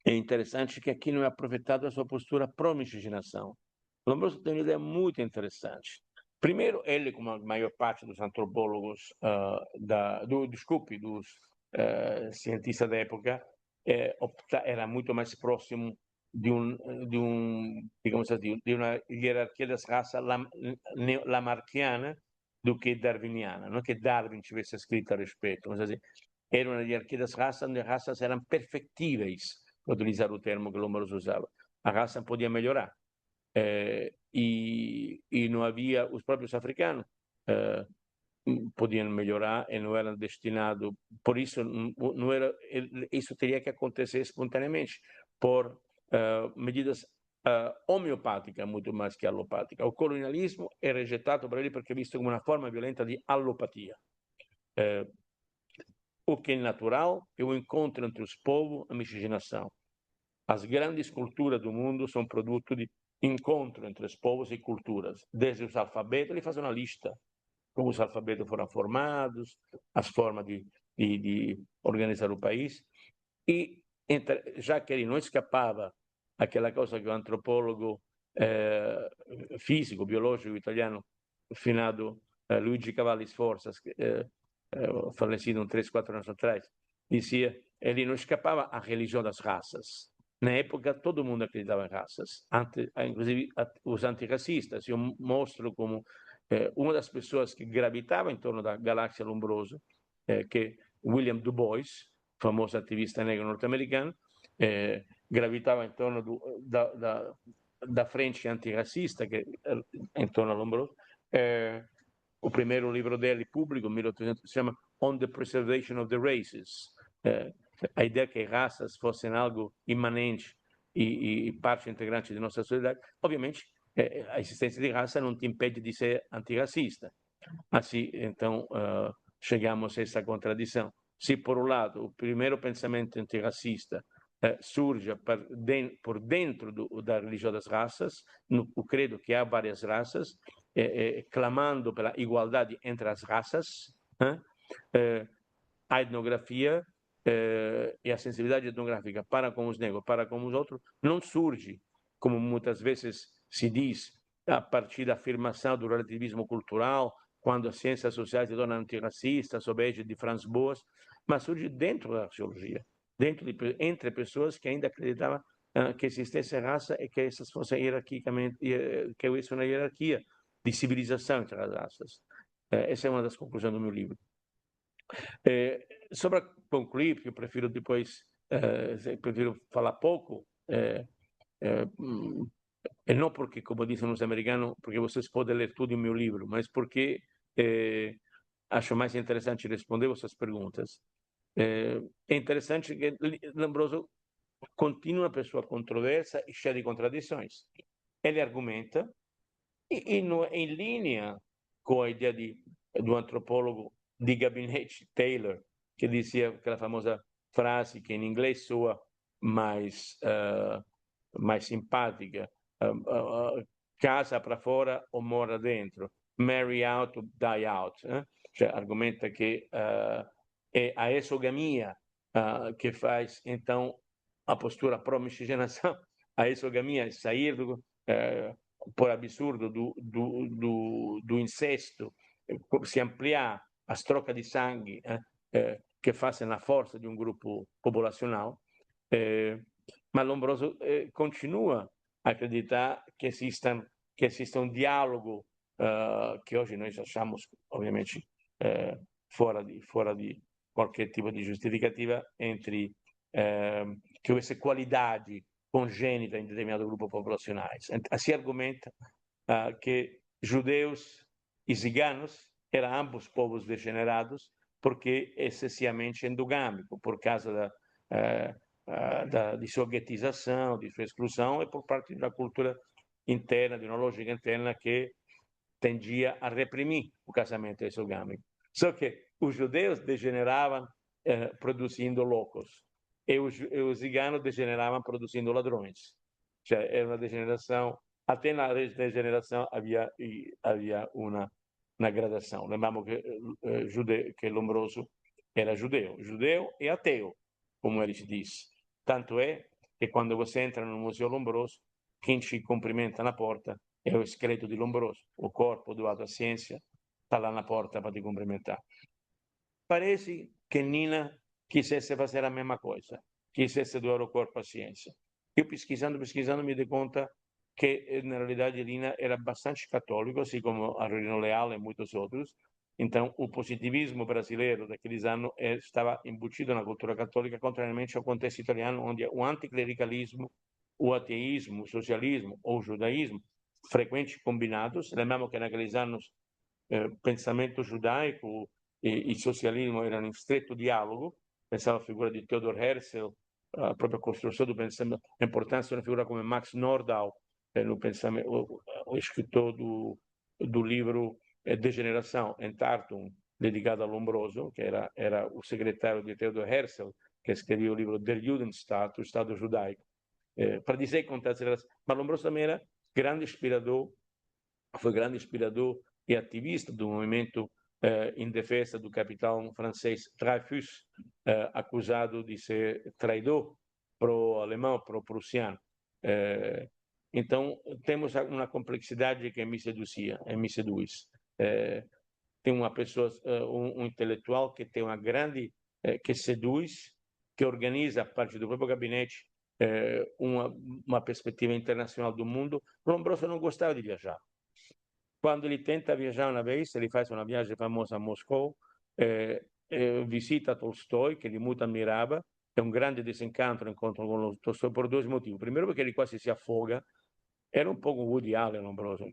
B: é interessante que aqui não é aproveitado a sua postura pró-miscigenação. Lombroso tem uma ideia muito interessante. Primeiro, ele, como a maior parte dos antropólogos, dos cientistas da época, era muito mais próximo de digamos assim, de uma hierarquia das raças lamarckiana do que darwiniana. Não é que Darwin tivesse escrito a respeito, mas assim, era uma hierarquia das raças onde as raças eram perfectíveis, para utilizar o termo que Lombroso usava. A raça podia melhorar. E não havia, os próprios africanos podiam melhorar e não eram destinados, por isso não era, isso teria que acontecer espontaneamente, por medidas homeopáticas muito mais que alopáticas. O colonialismo é rejeitado por ele porque é visto como uma forma violenta de alopatia. O que é natural é o encontro entre os povos, a miscigenação. As grandes culturas do mundo são produto de encontro entre os povos e culturas. Desde os alfabetos, ele faz uma lista, como os alfabetos foram formados, as formas de organizar o país. E já que ele não escapava aquela coisa que o antropólogo físico, biológico italiano, finado Luigi Cavalli Sforza, falecido 3, 4 anos atrás, dizia, ele não escapava à religião das raças. Na época, todo mundo acreditava em raças, inclusive os antirracistas. Eu mostro como uma das pessoas que gravitava em torno da galáxia Lombroso, que é William Du Bois, famoso ativista negro norte-americano, gravitava em torno da frente antirracista, que em torno a Lombroso. O primeiro livro dele, público, 1800, se chama On the Preservation of the Races. A ideia que raças fossem algo imanente e parte integrante de nossa sociedade. Obviamente, a existência de raça não te impede de ser antirracista. Assim, então, chegamos a essa contradição. Se, por um lado, o primeiro pensamento antirracista surge por dentro da religião das raças, o credo que há várias raças, clamando pela igualdade entre as raças, a etnografia e a sensibilidade etnográfica para com os negros, para com os outros, não surge, como muitas vezes se diz, a partir da afirmação do relativismo cultural, quando as ciências sociais se tornam antirracistas, sob a égide de Franz Boas, mas surge dentro da arqueologia, entre pessoas que ainda acreditavam que existisse raça e que essas fossem hierarquicamente, que houvesse uma hierarquia de civilização entre as raças. Essa é uma das conclusões do meu livro. Só para concluir, porque eu prefiro depois, prefiro falar pouco, e não porque, como dizem os americanos, porque vocês podem ler tudo em meu livro, mas porque acho mais interessante responder vossas perguntas. É interessante que Lombroso continua a sua controvérsia e cheia de contradições. Ele argumenta, em linha com a ideia do antropólogo de gabinete Taylor, que dizia aquela famosa frase que em inglês soa mais simpática, casa para fora ou mora dentro, marry out or die out. Cioè, argumenta que é a exogamia que faz, então, a postura pró-miscigenação, a exogamia é sair por absurdo do incesto, se ampliar as trocas de sangue que fazem a força de um grupo populacional, mas Lombroso continua a acreditar que exista um diálogo que hoje nós achamos, obviamente, fora de qualquer tipo de justificativa, entre que houvesse qualidade congênita em determinado grupo populacionais. Assim argumenta que judeus e ciganos eram ambos povos degenerados porque excessivamente endogâmicos, por causa di sovietização, de sua exclusão, e por parte da cultura interna, de uma lógica interna que tendia a reprimir o casamento exogâmico. Só que os judeus degeneravam produzindo loucos, e os ciganos degeneravam produzindo ladrões. Cioè, era uma degeneração, até na degeneração havia uma gradação. Lembramos que Lombroso era judeu e ateu, como ele diz. Tanto é que quando você entra no Museu Lombroso, quem te cumprimenta na porta é o esqueleto di Lombroso, o corpo doato à ciência, está lá na porta para te cumprimentar. Parece que Nina quisesse fazer a mesma coisa, quisesse doar o corpo à ciência. Eu pesquisando, me dei conta que, na realidade, Nina era bastante católico, assim como Aurelio Leal e muitos outros. Então, o positivismo brasileiro daqueles anos estava embutido na cultura católica, contrariamente ao contexto italiano, onde o anticlericalismo, o ateísmo, o socialismo ou o judaísmo, frequentes combinados. Lembramos que naqueles anos pensamento judaico e socialismo erano in stretto dialogo. Pensavo alla figura di Theodor Herzl, a propria costruzione del pensamento, l'importanza di una figura come Max Nordau, o escritor do livro Degeneração em Tartum, dedicado a Lombroso, que era o secretário de Theodor Herzl, que escreveu o livro Der Judenstaat, o Estado Judaico, para dizer que mas Lombroso também era grande inspirador, foi grande inspirador e ativista do movimento em defesa do capitão francês Dreyfus, acusado de ser traidor pro-alemão, pro-prussiano. Então, temos uma complexidade que me seduzia, me seduz. Tem uma pessoa, um intelectual que tem uma grande, que seduz, que organiza a parte do próprio gabinete uma perspectiva internacional do mundo. Lombroso não gostava de viajar. Quando ele tenta viajar uma vez, ele faz uma viagem famosa a Moscou, visita Tolstói, que ele muito admirava. É um grande desencanto o encontro com Tolstói por dois motivos. Primeiro, porque ele quase se afoga. Era um pouco Woody Allen, Lombroso.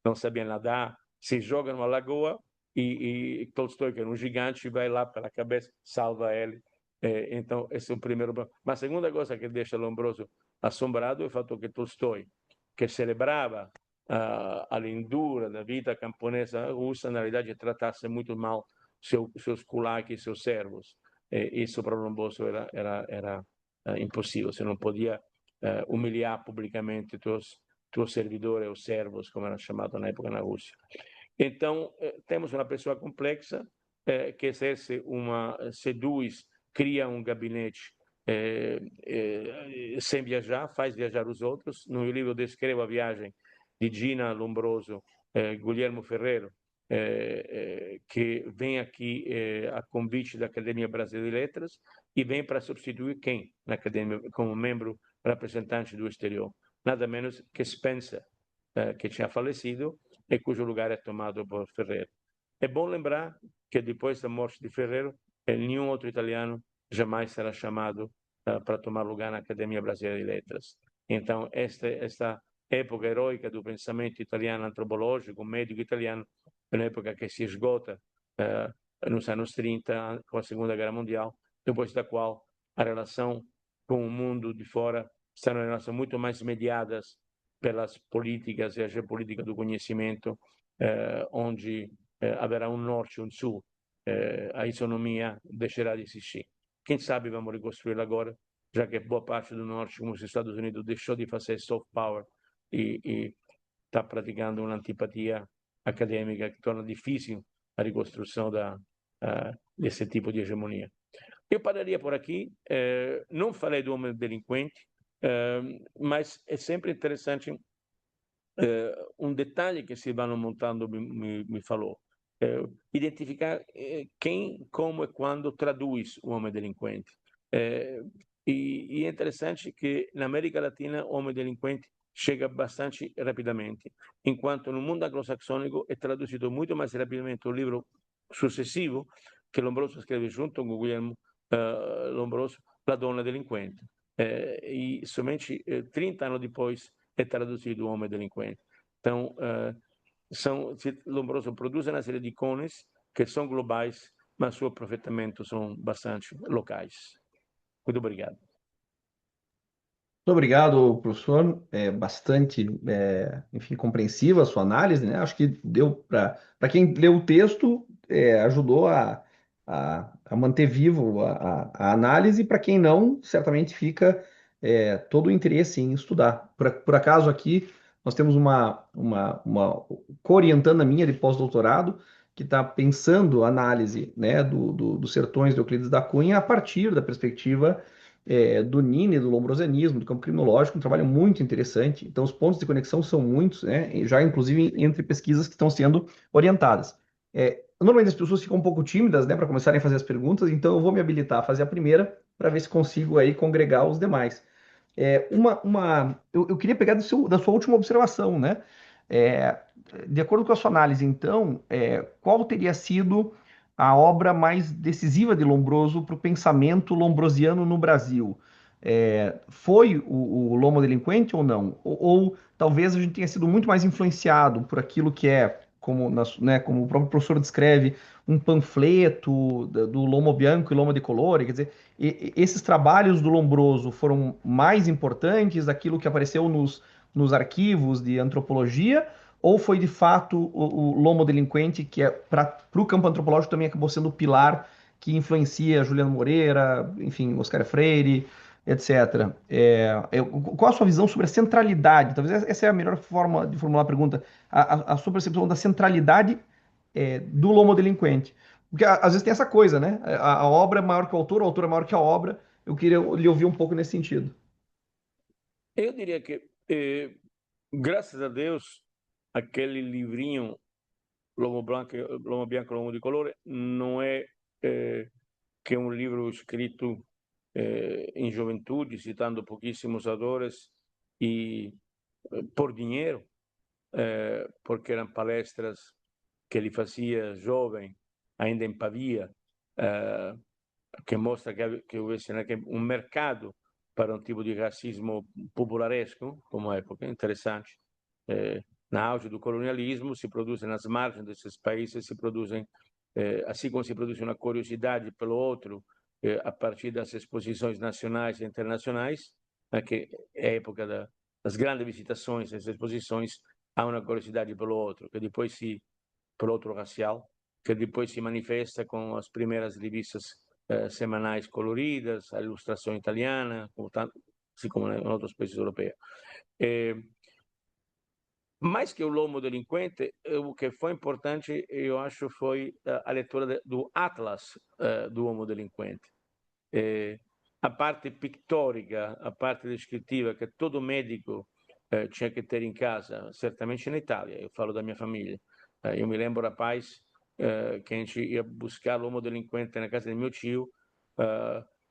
B: Não sabia nadar, se joga numa lagoa e Tolstói, que era um gigante, vai lá pela cabeça, salva ele. Então, esse é o primeiro. Mas a segunda coisa que deixa Lombroso assombrado é o fato que Tolstói, que celebrava a lindura da vida camponesa russa, na realidade tratasse muito mal seus kulaks e seus servos. Isso para Lombroso era impossível, você não podia humilhar publicamente teus servidores ou servos, como era chamado na época na Rússia. Então, temos uma pessoa complexa que exerce seduz, cria um gabinete sem viajar, faz viajar os outros. No meu livro eu descrevo a viagem de Gina Lombroso, Guglielmo Ferrero, que vem aqui a convite da Academia Brasileira de Letras e vem para substituir quem na Academia como membro representante do exterior? Nada menos que Spencer, que tinha falecido e cujo lugar é tomado por Ferrero. É bom lembrar que depois da morte de Ferrero, nenhum outro italiano jamais será chamado para tomar lugar na Academia Brasileira de Letras. Então, esta época heroica do pensamento italiano antropológico, médico italiano, é uma época que se esgota nos anos 30, com a Segunda Guerra Mundial, depois da qual a relação com o mundo de fora serão relações muito mais mediadas pelas políticas e a geopolítica do conhecimento, onde haverá um norte e um sul. A isonomia deixará de existir. Quem sabe vamos reconstruí-la agora, já que boa parte do norte, como os Estados Unidos, deixou de fazer soft power e está praticando uma antipatia acadêmica que torna difícil a reconstrução desse tipo de hegemonia. Eu pararia por aqui. Não falei do homem delinquente, mas é sempre interessante um detalhe que Silvano Montando me falou. Identificar quem, como e quando traduz o homem delinquente. E é interessante que na América Latina o homem delinquente chega bastante rapidamente, enquanto no mundo anglo-saxônico é traduzido muito mais rapidamente o livro successivo che Lombroso scrive junto con Guglielmo Lombroso, La donna delinquente. E somente 30 anos depois é traduzido O Homem Delinquente. Então, Lombroso produz uma série de icones que são globais, mas seu aproveitamento são bastante locais. Muito obrigado.
A: Muito obrigado, professor. É bastante, enfim, compreensiva a sua análise, né? Acho que deu para quem leu o texto, ajudou a manter vivo a análise. Para quem não, certamente fica todo o interesse em estudar. Por acaso aqui nós temos uma co-orientanda minha de pós-doutorado que está pensando a análise, né, dos sertões de Euclides da Cunha a partir da perspectiva do Nini, do lombrosianismo, do campo criminológico, um trabalho muito interessante. Então, os pontos de conexão são muitos, né? Já inclusive entre pesquisas que estão sendo orientadas. Normalmente as pessoas ficam um pouco tímidas, né, para começarem a fazer as perguntas, então eu vou me habilitar a fazer a primeira para ver se consigo aí congregar os demais. Eu queria pegar da sua última observação, né? É, de acordo com a sua análise, então, qual teria sido a obra mais decisiva de Lombroso para o pensamento lombrosiano no Brasil? Foi o Lomo Delinquente ou não? Ou talvez a gente tenha sido muito mais influenciado por aquilo que como o próprio professor descreve, um panfleto do Lomo Bianco e Lomo de Colore, quer dizer, esses trabalhos do Lombroso foram mais importantes daquilo que apareceu nos arquivos de antropologia, ou foi de fato o Lomo Delinquente, que para o campo antropológico também acabou sendo o pilar que influencia Juliano Moreira, enfim, Oscar Freire, etc. Qual a sua visão sobre a centralidade? Talvez essa é a melhor forma de formular a pergunta. A sua percepção da centralidade do Lomo Delinquente. Porque às vezes tem essa coisa, né? A obra é maior que o autor é maior que a obra. Eu queria lhe ouvir um pouco nesse sentido.
B: Eu diria que, graças a Deus, aquele livrinho Lomo Bianco, Lomo de Colore, não é que é um livro escrito em juventude, citando pouquíssimos autores e por dinheiro, porque eram palestras que ele fazia jovem, ainda em Pavia, eh, que mostra que houvesse um mercado para um tipo de racismo popularesco, como época, interessante. Na auge do colonialismo, se produzem nas margens desses países, se produzem, assim como se produz uma curiosidade pelo outro, a partir das exposições nacionais e internacionais, que é a época das grandes visitações, das exposições, há uma curiosidade pelo outro, que depois se, pelo outro racial, que depois se manifesta com as primeiras revistas semanais coloridas, a ilustração italiana, assim como em outros países europeus. Mais que o Lomo Delinquente, o que foi importante, eu acho, foi a leitura do Atlas do Homo Delinquente. A parte pictórica, a parte descritiva que todo médico tinha que ter em casa, certamente na Itália, eu falo da minha família. Eu me lembro, rapaz, que a gente ia buscar o Homo Delinquente na casa do meu tio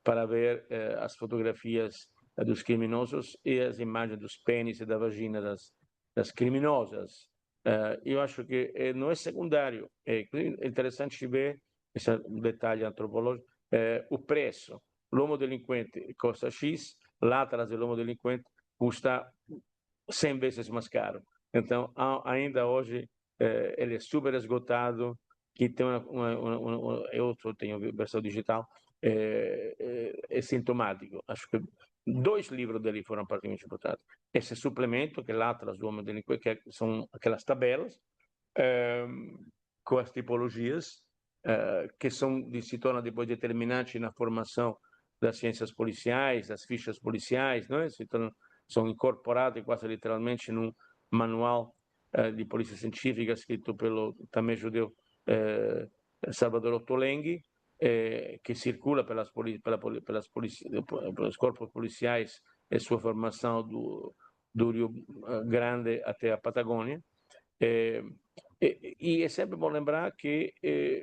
B: para ver as fotografias dos criminosos e as imagens dos pênis e da vagina das criminosas. Eu acho que não é secundário. É interessante ver esse detalhe antropológico. O preço. L'uomo delinquente custa X, l'Atlas dell'uomo delinquente custa 100 vezes mais caro. Então, ainda hoje, ele é super esgotado, que tem eu tenho a versão digital, é sintomático. Acho que 2 livros dele foram praticamente botados. Esse suplemento, que é l'Atlas do Homem Delinquente, que são aquelas tabelas, com as tipologias, que se tornam depois determinantes na formação das ciências policiais, das fichas policiais, não é? São incorporadas quase literalmente num manual de polícia científica escrito pelo também judeu Salvador Ottolenghi, que circula pelos corpos policiais e sua formação do Rio Grande até a Patagônia. E é sempre bom lembrar que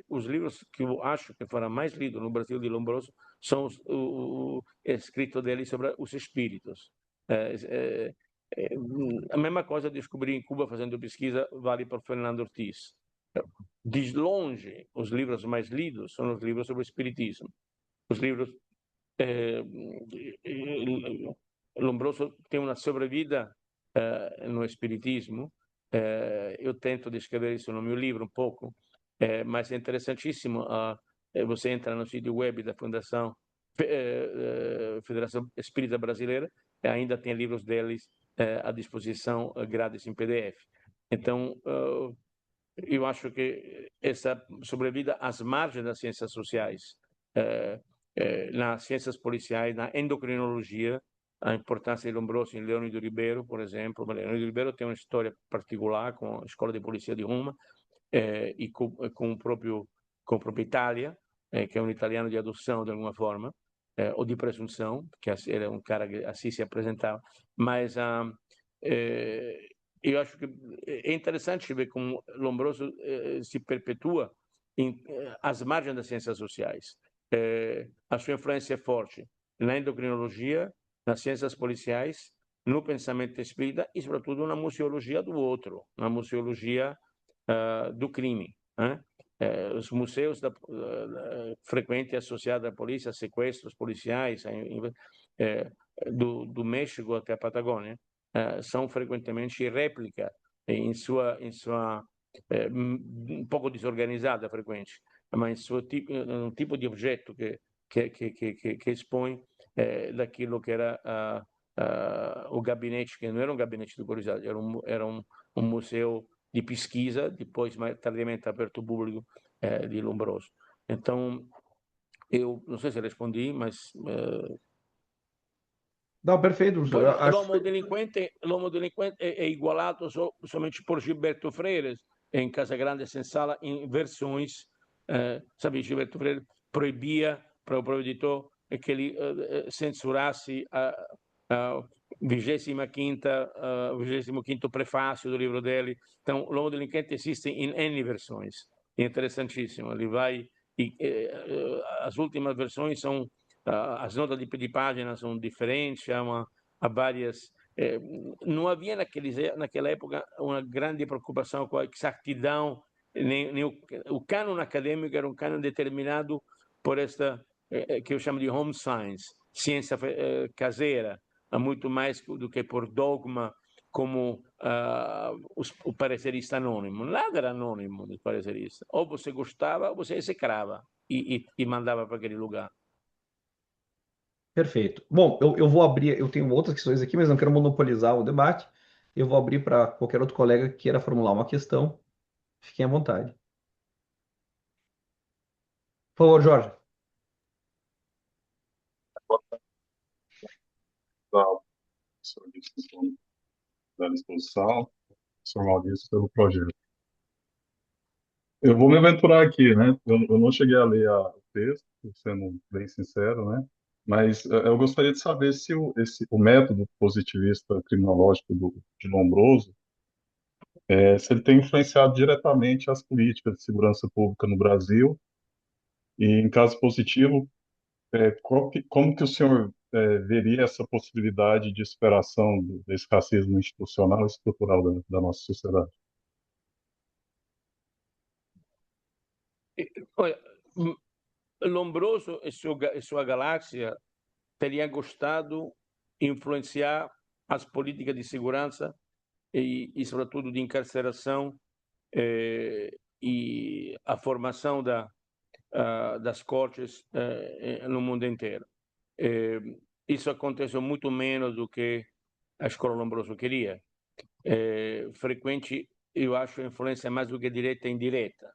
B: os livros que eu acho que foram mais lidos no Brasil de Lombroso são o escrito dele sobre os espíritos. A mesma coisa descobri em Cuba fazendo pesquisa vale para Fernando Ortiz. De longe, os livros mais lidos são os livros sobre o espiritismo. Os livros Lombroso tem uma sobrevida no espiritismo. Eu tento descrever isso no meu livro um pouco, mas é interessantíssimo. Você entra no sítio web da Federação Espírita Brasileira ainda tem livros deles à disposição grátis em PDF. Então, eu acho que essa sobrevida às margens das ciências sociais, nas ciências policiais, na endocrinologia, a importância de Lombroso em Leônido Ribeiro, por exemplo. Leônido Ribeiro tem uma história particular com a Escola de Polícia de Roma e com o próprio Itália, que é um italiano de adoção de alguma forma, ou de presunção, que ele é um cara que assim se apresentava. Mas eu acho que é interessante ver como Lombroso se perpetua às margens das ciências sociais. A sua influência é forte na endocrinologia, nas ciências policiais, no pensamento espírita e, sobretudo, na museologia do outro, na museologia do crime. Os museus frequentemente associados à polícia, sequestros policiais do México até a Patagônia, são frequentemente réplica em sua um pouco desorganizada frequente, mas um tipo de objeto que expõe daquilo que era o gabinete, que não era um gabinete de curiosidade, era um museu de pesquisa, depois mais tardiamente aberto ao público, de Lombroso. Então, eu não sei se respondi, mas
A: Não, perfeito, professor.
B: poi
A: Eu acho
B: l'uomo delinquente è igualato somente por Gilberto Freire em Casa Grande Senzala em versões, sabe, Gilberto Freire proibia para o próprio editor que ele censurasse a 25º prefácio do livro dele. Então, l'uomo delinquente esiste in N versões. É interessantissimo. Ele vai as últimas versões são as notas de página são diferentes, há várias. Não havia naquela época uma grande preocupação com a exatidão, nem o cânon acadêmico era um cânon determinado por esta que eu chamo de home science, ciência caseira, muito mais do que por dogma como o parecerista anônimo. Nada era anônimo do parecerista. Ou você gostava ou você execrava e mandava para aquele lugar.
A: perfeito. Bom, eu vou abrir, eu tenho outras questões aqui, mas não quero monopolizar o debate. Eu vou abrir para qualquer outro colega que queira formular uma questão. Fiquem à vontade. Por favor, Jorge.
C: Da disposição, professor Maurício, pelo projeto. Eu vou me aventurar aqui, né? Eu não cheguei a ler o texto, sendo bem sincero, né? Mas eu gostaria de saber se o método positivista criminológico de Lombroso, se ele tem influenciado diretamente as políticas de segurança pública no Brasil, e, em caso positivo, como que o senhor veria essa possibilidade de superação desse racismo institucional e estrutural da nossa sociedade?
B: Olha, Lombroso e sua galáxia teria gostado de influenciar as políticas de segurança sobretudo, de encarceração e a formação das cortes no mundo inteiro. Isso aconteceu muito menos do que a Escola Lombroso queria. Frequente, eu acho, a influência mais do que direta e indireta.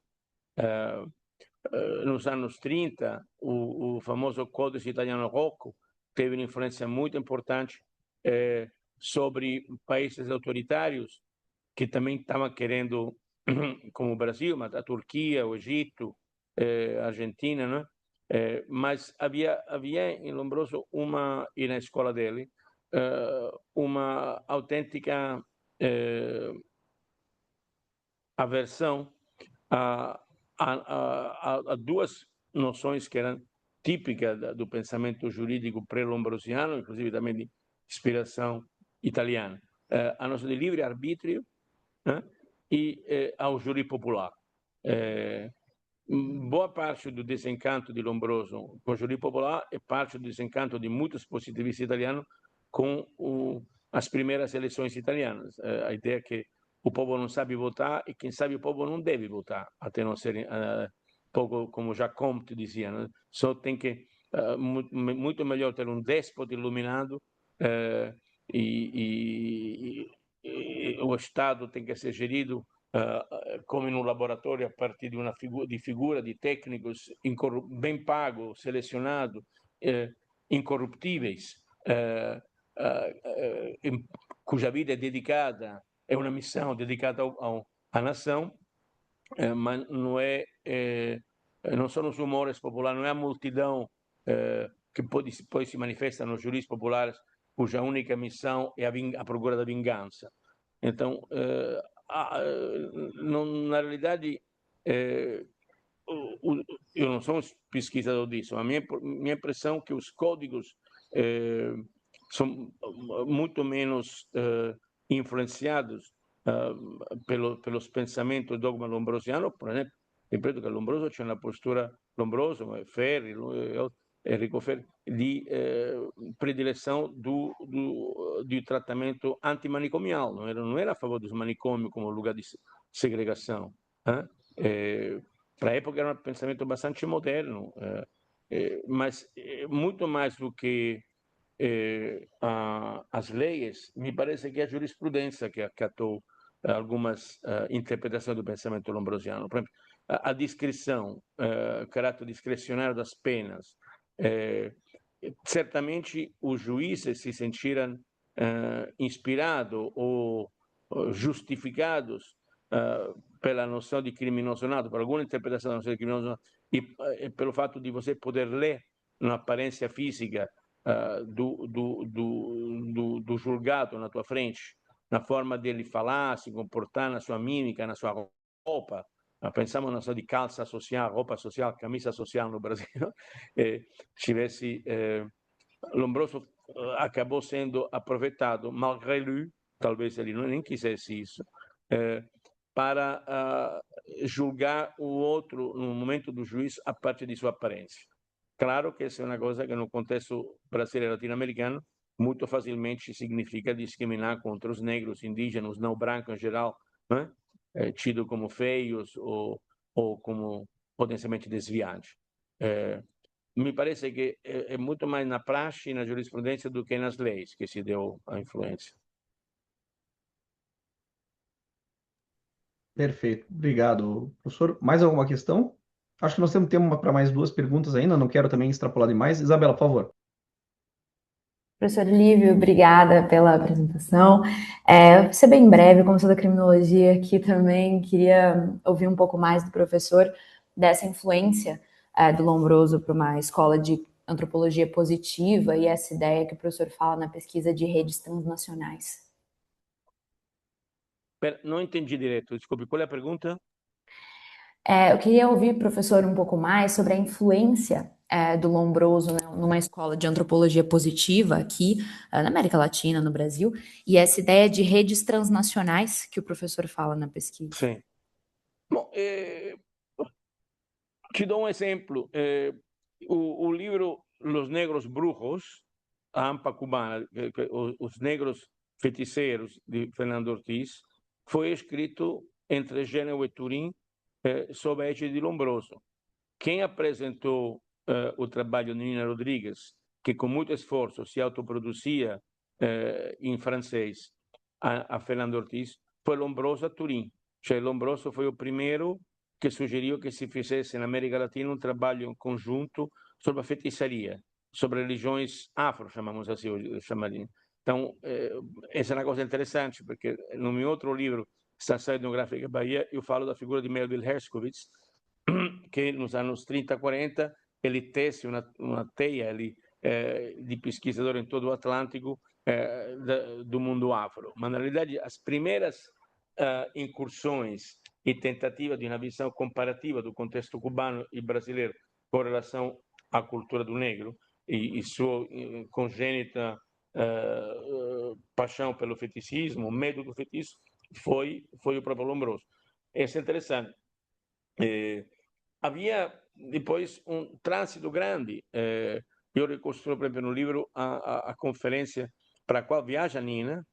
B: Nos anos 30, o famoso Códice Italiano Rocco teve uma influência muito importante sobre países autoritários que também estavam querendo, como o Brasil, mas a Turquia, o Egito, a Argentina, né? Mas havia em Lombroso e na escola dele, uma autêntica aversão a duas noções que eram típicas do pensamento jurídico pré-lombrosiano, inclusive também de inspiração italiana. A noção de livre-arbítrio e ao júri popular. Boa parte do desencanto de Lombroso com o júri popular é parte do desencanto de muitos positivistas italianos com as primeiras eleições italianas. A ideia é que o povo não sabe votar e quem sabe o povo não deve votar, até não ser pouco como Jacques Comte dizia, né? Só tem que muito melhor ter um déspota iluminado e o Estado tem que ser gerido como em um laboratório a partir de uma figura de técnicos bem pagos, selecionados, incorruptíveis, cuja vida é dedicada, é uma missão dedicada à nação, mas não são os humores populares, não é a multidão que poi si manifesta nos juris populares, cuja única missão é a procura da vingança. Então, na realidade, eu não sou um pesquisador disso, a minha impressão é que os códigos são muito menos influenciados pelos pensamentos dogma lombrosiano. Por exemplo, ripeto che Lombroso c'è una postura, Lombroso, Ferri, Enrico Ferri, di predileção do tratamento antimanicomial. Não era a favor dos manicômios como lugar de segregação. Para a época era um pensamento bastante moderno, mas muito mais do que as leis, me parece que é a jurisprudência que acatou algumas interpretações do pensamento lombrosiano. Por exemplo, a discrição, o caráter discrecionário das penas. Certamente os juízes se sentiram inspirados ou justificados pela noção de criminoso nato, por alguma interpretação da noção de criminoso nato, e pelo fato de você poder ler na aparência física do julgado na tua frente, na forma dele falar, se comportar, na sua mímica, na sua roupa. Pensiamo a una di calza social, roupa social, camisa social no Brasil, Lombroso acabou sendo aproveitado, malgré lui, talvez ele nem quisesse isso, para julgar o outro no momento do juízo a partir de sua aparência. Claro que essa é uma coisa que no contexto brasileiro e latino-americano muito facilmente significa discriminar contra os negros, indígenas, não brancos em geral, né? Tido como feios ou como potencialmente desviados. Me parece que é muito mais na praxe e na jurisprudência do que nas leis que se deu a influência.
A: Perfeito. Obrigado, professor. Mais alguma questão? Acho que nós temos tempo para mais duas perguntas ainda, não quero também extrapolar demais. Isabela, por favor.
D: Professor Lívio, obrigada pela apresentação. Vou ser bem breve, como sou da criminologia aqui também, queria ouvir um pouco mais do professor dessa influência do Lombroso para uma escola de antropologia positiva e essa ideia que o professor fala na pesquisa de redes transnacionais.
B: Não entendi direito, desculpe, qual é a pergunta?
D: Eu queria ouvir, professor, um pouco mais sobre a influência do Lombroso, né, numa escola de antropologia positiva aqui na América Latina, no Brasil, e essa ideia de redes transnacionais que o professor fala na pesquisa.
B: Sim. Bom, te dou um exemplo. O livro Los Negros Brujos, a AMPA cubana, os negros feiticeiros, de Fernando Ortiz, foi escrito entre Gênero e Turim, sob a égide de Lombroso. Quem apresentou o trabalho de Nina Rodrigues, que com muito esforço se autoproduzia em francês, a Fernando Ortiz, foi Lombroso a Turim. Cioè, Lombroso foi o primeiro que sugeriu que se fizesse na América Latina um trabalho conjunto sobre a feitiçaria, sobre religiões afro, chamamos assim, chamaria. Então, essa é uma coisa interessante, porque no meu outro livro, Estação Etnográfica Bahia, eu falo da figura de Melville Herskovits, que nos anos 30, 40, ele tece uma teia de pesquisador em todo o Atlântico do mundo afro. Mas, na realidade, as primeiras incursões e tentativa de uma visão comparativa do contexto cubano e brasileiro com relação à cultura do negro e sua congênita paixão pelo feticismo, medo do feitiço, foi o próprio Lombroso. Isso é interessante. Havia depois um trânsito grande. Eu reconstruo, por exemplo, no livro a conferência para a qual viaja Nina,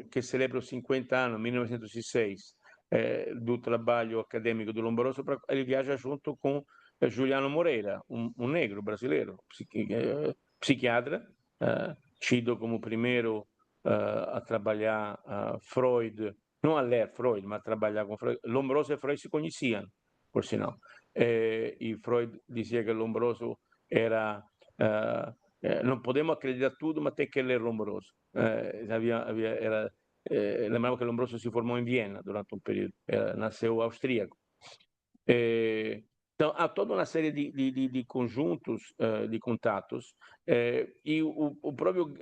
B: que celebra os 50 anos, 1906, do trabalho acadêmico do Lombroso. Ele viaja junto com Juliano Moreira, um negro brasileiro, psiquiatra, tido como primeiro a trabalhar Freud, não a ler Freud, mas a trabalhar com Freud. Lombroso e Freud se conheciam, por sinal. E Freud dizia que Lombroso era... não podemos acreditar tudo, mas tem que ler Lombroso. Lembramos que Lombroso se formou em Viena durante um período, nasceu austríaco. Então, há toda uma série de conjuntos, de contatos, e o próprio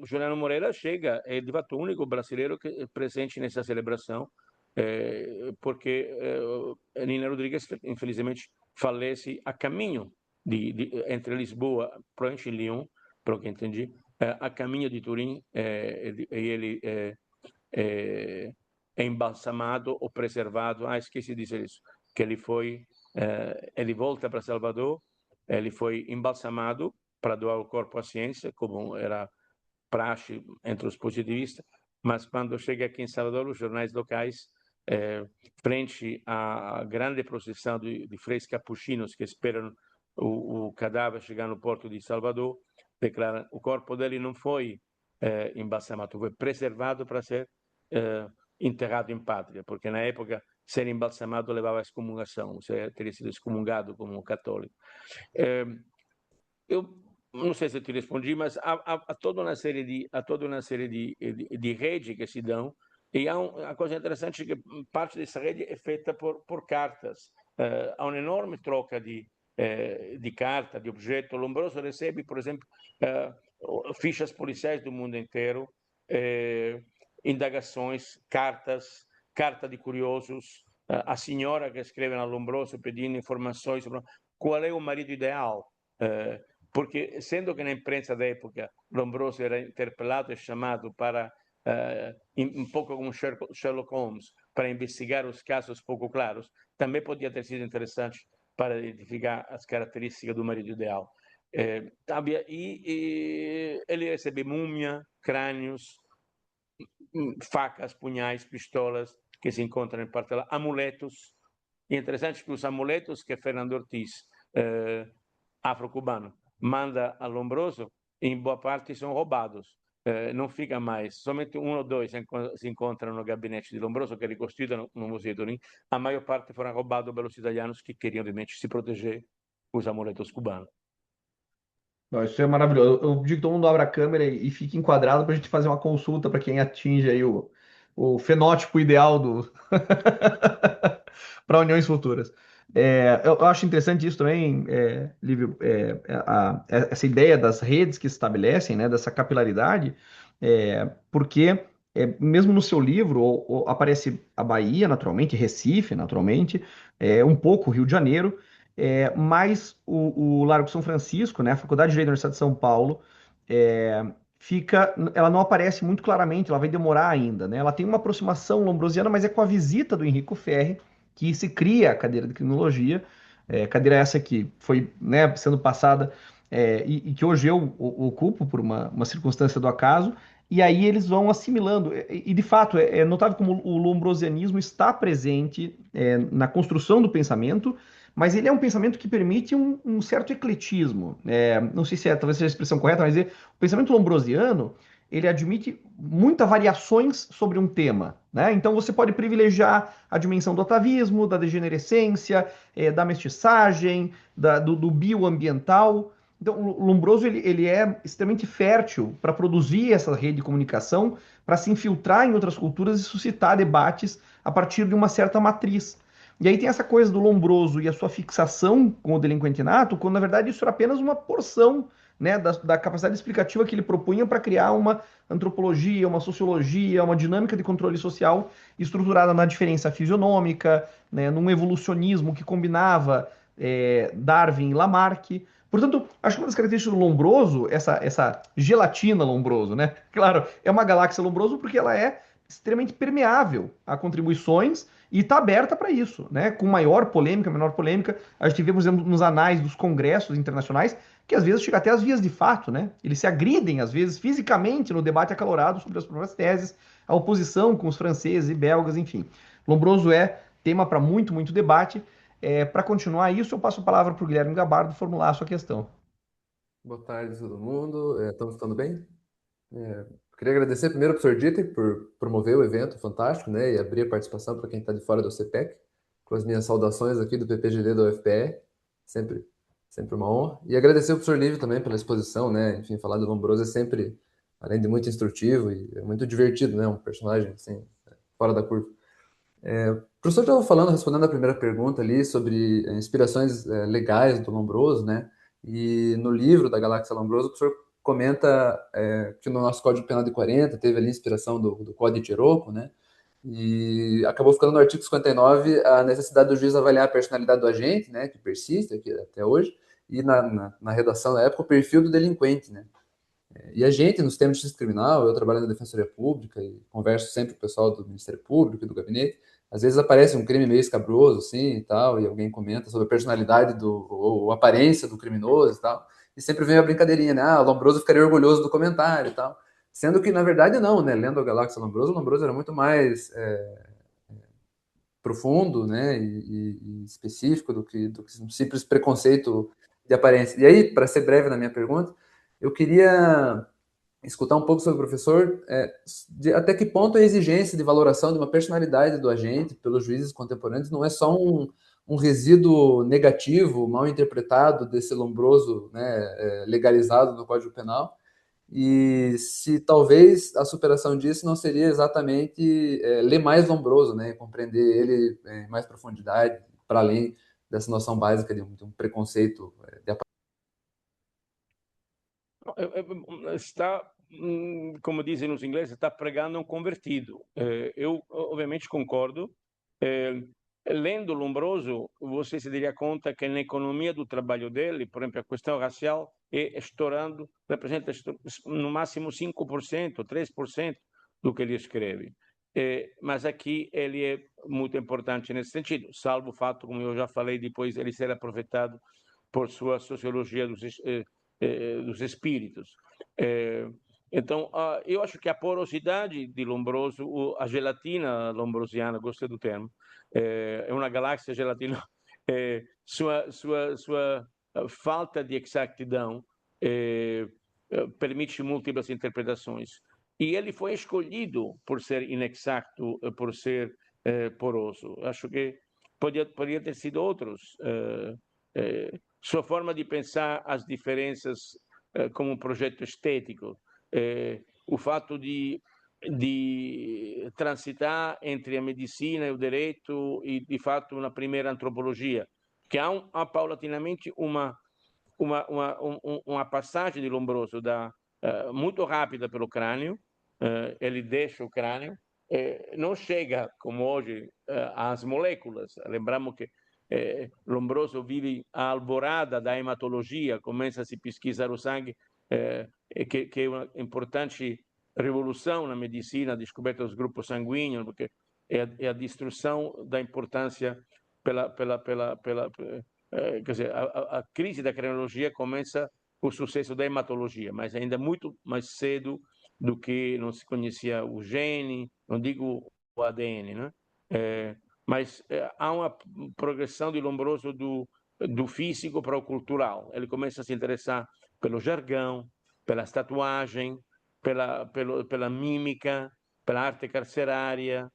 B: Juliano Moreira chega, é de fato o único brasileiro que é presente nessa celebração, porque Nina Rodrigues, infelizmente, falece a caminho entre Lisboa, provavelmente Lyon, pelo que entendi, a caminho de Turim, e ele é embalsamado ou preservado. Esqueci de dizer isso, que ele volta para Salvador, ele foi embalsamado para doar o corpo à ciência, como era praxe entre os positivistas, mas quando chega aqui em Salvador, os jornais locais, frente à grande procissão de freis capuchinos que esperam o cadáver chegar no porto de Salvador, declaram o corpo dele não foi embalsamado, foi preservado para ser enterrado em pátria, porque na época ser embalsamado levava à excomungação, você teria sido excomungado como católico. Eu não sei se eu te respondi, mas há toda uma série de redes que se dão, e a coisa interessante é que parte dessa rede é feita por cartas. Há uma enorme troca de carta, de objeto. Lombroso recebe, por exemplo, fichas policiais do mundo inteiro, indagações, carta de curiosos, a senhora que escreve a Lombroso pedindo informações sobre qual é o marido ideal, porque, sendo que na imprensa da época Lombroso era interpelado e chamado para, um pouco como Sherlock Holmes, para investigar os casos pouco claros, também podia ter sido interessante para identificar as características do marido ideal. E ele recebe múmia, crânios, facas, punhais, pistolas que se encontram em parte lá, amuletos. E é interessante que os amuletos que Fernando Ortiz, afro-cubano, manda a Lombroso, em boa parte são roubados. Não fica mais, somente um ou dois se encontram no gabinete de Lombroso, que é reconstruído no Museu de Turim. A maior parte foram roubados pelos italianos que queriam, obviamente, se proteger com os amuletos cubanos.
A: Isso é maravilhoso. Eu digo que todo mundo abra a câmera e fique enquadrado para a gente fazer uma consulta para quem atinge aí o fenótipo ideal para uniões futuras. Eu acho interessante isso também, Lívio, essa ideia das redes que se estabelecem, né, dessa capilaridade, porque mesmo no seu livro aparece a Bahia, naturalmente, Recife, naturalmente, um pouco Rio de Janeiro, mas o Largo São Francisco, né, a Faculdade de Direito da Universidade de São Paulo, ela não aparece muito claramente, ela vai demorar ainda, né? Ela tem uma aproximação lombrosiana, mas é com a visita do Enrico Ferri que se cria a cadeira de criminologia, cadeira essa que foi, né, sendo passada, e que hoje eu ocupo por uma circunstância do acaso, e aí eles vão assimilando, e de fato é notável como o lombrosianismo está presente na construção do pensamento, mas ele é um pensamento que permite um certo ecletismo. Não sei se talvez seja a expressão correta, mas o pensamento lombrosiano ele admite muitas variações sobre um tema, né? Então você pode privilegiar a dimensão do atavismo, da degenerescência, da mestiçagem, do bioambiental. Então o Lombroso ele é extremamente fértil para produzir essa rede de comunicação, para se infiltrar em outras culturas e suscitar debates a partir de uma certa matriz. E aí tem essa coisa do Lombroso e a sua fixação com o delinquente nato, quando na verdade isso era apenas uma porção, né, da capacidade explicativa que ele propunha para criar uma antropologia, uma sociologia, uma dinâmica de controle social estruturada na diferença fisionômica, né, num evolucionismo que combinava Darwin e Lamarck. Portanto, acho que uma das características do Lombroso, essa gelatina Lombroso, né? Claro, é uma galáxia Lombroso porque ela é extremamente permeável a contribuições e está aberta para isso, né? Com maior polêmica, menor polêmica. A gente vê, por exemplo, nos anais dos congressos internacionais, que às vezes chega até às vias de fato, né? Eles se agridem, às vezes, fisicamente no debate acalorado sobre as próprias teses, a oposição com os franceses e belgas, enfim. Lombroso é tema para muito, muito debate. Para continuar isso, eu passo a palavra para o Guilherme Gabardo formular a sua questão.
E: Boa tarde, todo mundo. Estamos ficando bem? Queria agradecer primeiro ao professor Dieter por promover o evento fantástico, né, e abrir a participação para quem está de fora do CPEC, com as minhas saudações aqui do PPGD da UFPR, sempre, sempre uma honra. E agradecer ao professor Lívio também pela exposição, né, enfim, falar do Lombroso é sempre, além de muito instrutivo, e é muito divertido, né, um personagem, assim, fora da curva. O professor estava falando, respondendo a primeira pergunta ali, sobre inspirações legais do Lombroso, né? E no livro da Galáxia Lombroso, o professor comenta que no nosso Código Penal de 40 teve ali inspiração do Código de Cherokee, né? E acabou ficando no artigo 59 a necessidade do juiz avaliar a personalidade do agente, né? Que persiste aqui até hoje, e na redação da época o perfil do delinquente, né? E a gente, nos termos de justiça criminal, eu trabalho na Defensoria Pública e converso sempre com o pessoal do Ministério Público e do gabinete. Às vezes aparece um crime meio escabroso, assim, e tal, e alguém comenta sobre a personalidade ou a aparência do criminoso e tal. E sempre vem a brincadeirinha, né? Ah, o Lombroso ficaria orgulhoso do comentário e tal. Sendo que, na verdade, não, né? Lendo a Galáxia Lombroso, o Lombroso era muito mais profundo, né? E específico do que um simples preconceito de aparência. E aí, para ser breve na minha pergunta, eu queria escutar um pouco sobre o professor, até que ponto a exigência de valoração de uma personalidade do agente pelos juízes contemporâneos não é só um resíduo negativo, mal interpretado desse Lombroso, né, legalizado no Código Penal, e se talvez a superação disso não seria exatamente ler mais Lombroso, né, compreender ele em mais profundidade, para além dessa noção básica de um preconceito de
B: Está, como dizem os ingleses, está pregando um convertido. Eu, obviamente, concordo. Lendo Lombroso, você se daria conta que na economia do trabalho dele, por exemplo, a questão racial estourando, representa no máximo 5%, 3% do que ele escreve. Mas aqui ele é muito importante nesse sentido, salvo o fato, como eu já falei, depois ele ser aproveitado por sua sociologia dos espíritos. Então, eu acho que a porosidade de Lombroso, a gelatina lombrosiana, gostei do termo, é uma galáxia gelatina, sua falta de exatidão permite múltiplas interpretações. E ele foi escolhido por ser inexacto, por ser poroso. Acho que poderia ter sido outros. Sua forma de pensar as diferenças como um projeto estético, o fato de transitar entre a medicina e o direito e, de fato, na primeira antropologia, que há paulatinamente uma passagem de Lombroso muito rápida pelo crânio, ele deixa o crânio, não chega, como hoje, às moléculas. Lembramos que Lombroso vive a alvorada da hematologia, começa a se pesquisar o sangue, que é uma importante revolução na medicina, a descoberta dos grupos sanguíneos, porque é a destruição da importância quer dizer, a crise da cronologia começa com o sucesso da hematologia, mas ainda muito mais cedo do que não se conhecia o gene, não digo o ADN, né? Mas há uma progressão de Lombroso do físico para o cultural. Ele começa a se interessar pelo jargão, pela tatuagem, pela mímica, pela arte carcerária,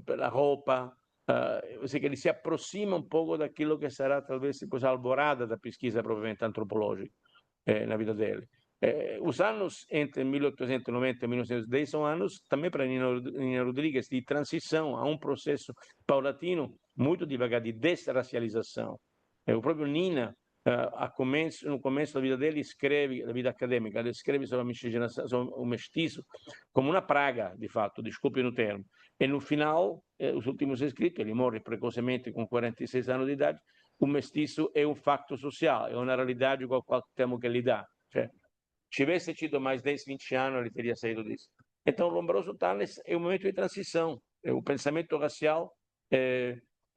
B: pela roupa. Ou seja, ele se aproxima um pouco daquilo que será talvez a alvorada da pesquisa propriamente antropológica na vida dele. Os anos entre 1890 e 1910 são anos também para Nina Rodrigues de transição a um processo paulatino muito devagar de desracialização. O próprio Nina, no começo da vida dele, escreve, da vida acadêmica, ele escreve sobre a miscigenação, sobre o mestiço, como uma praga, de fato, desculpe no termo. E no final, os últimos escritos, ele morre precocemente com 46 anos de idade, o mestiço é um facto social, é uma realidade com a qual temos que lidar. Cioè, tivesse tido mais 10, 20 anos, ele teria saído disso. Então, o Lombroso está um momento de transição. O pensamento racial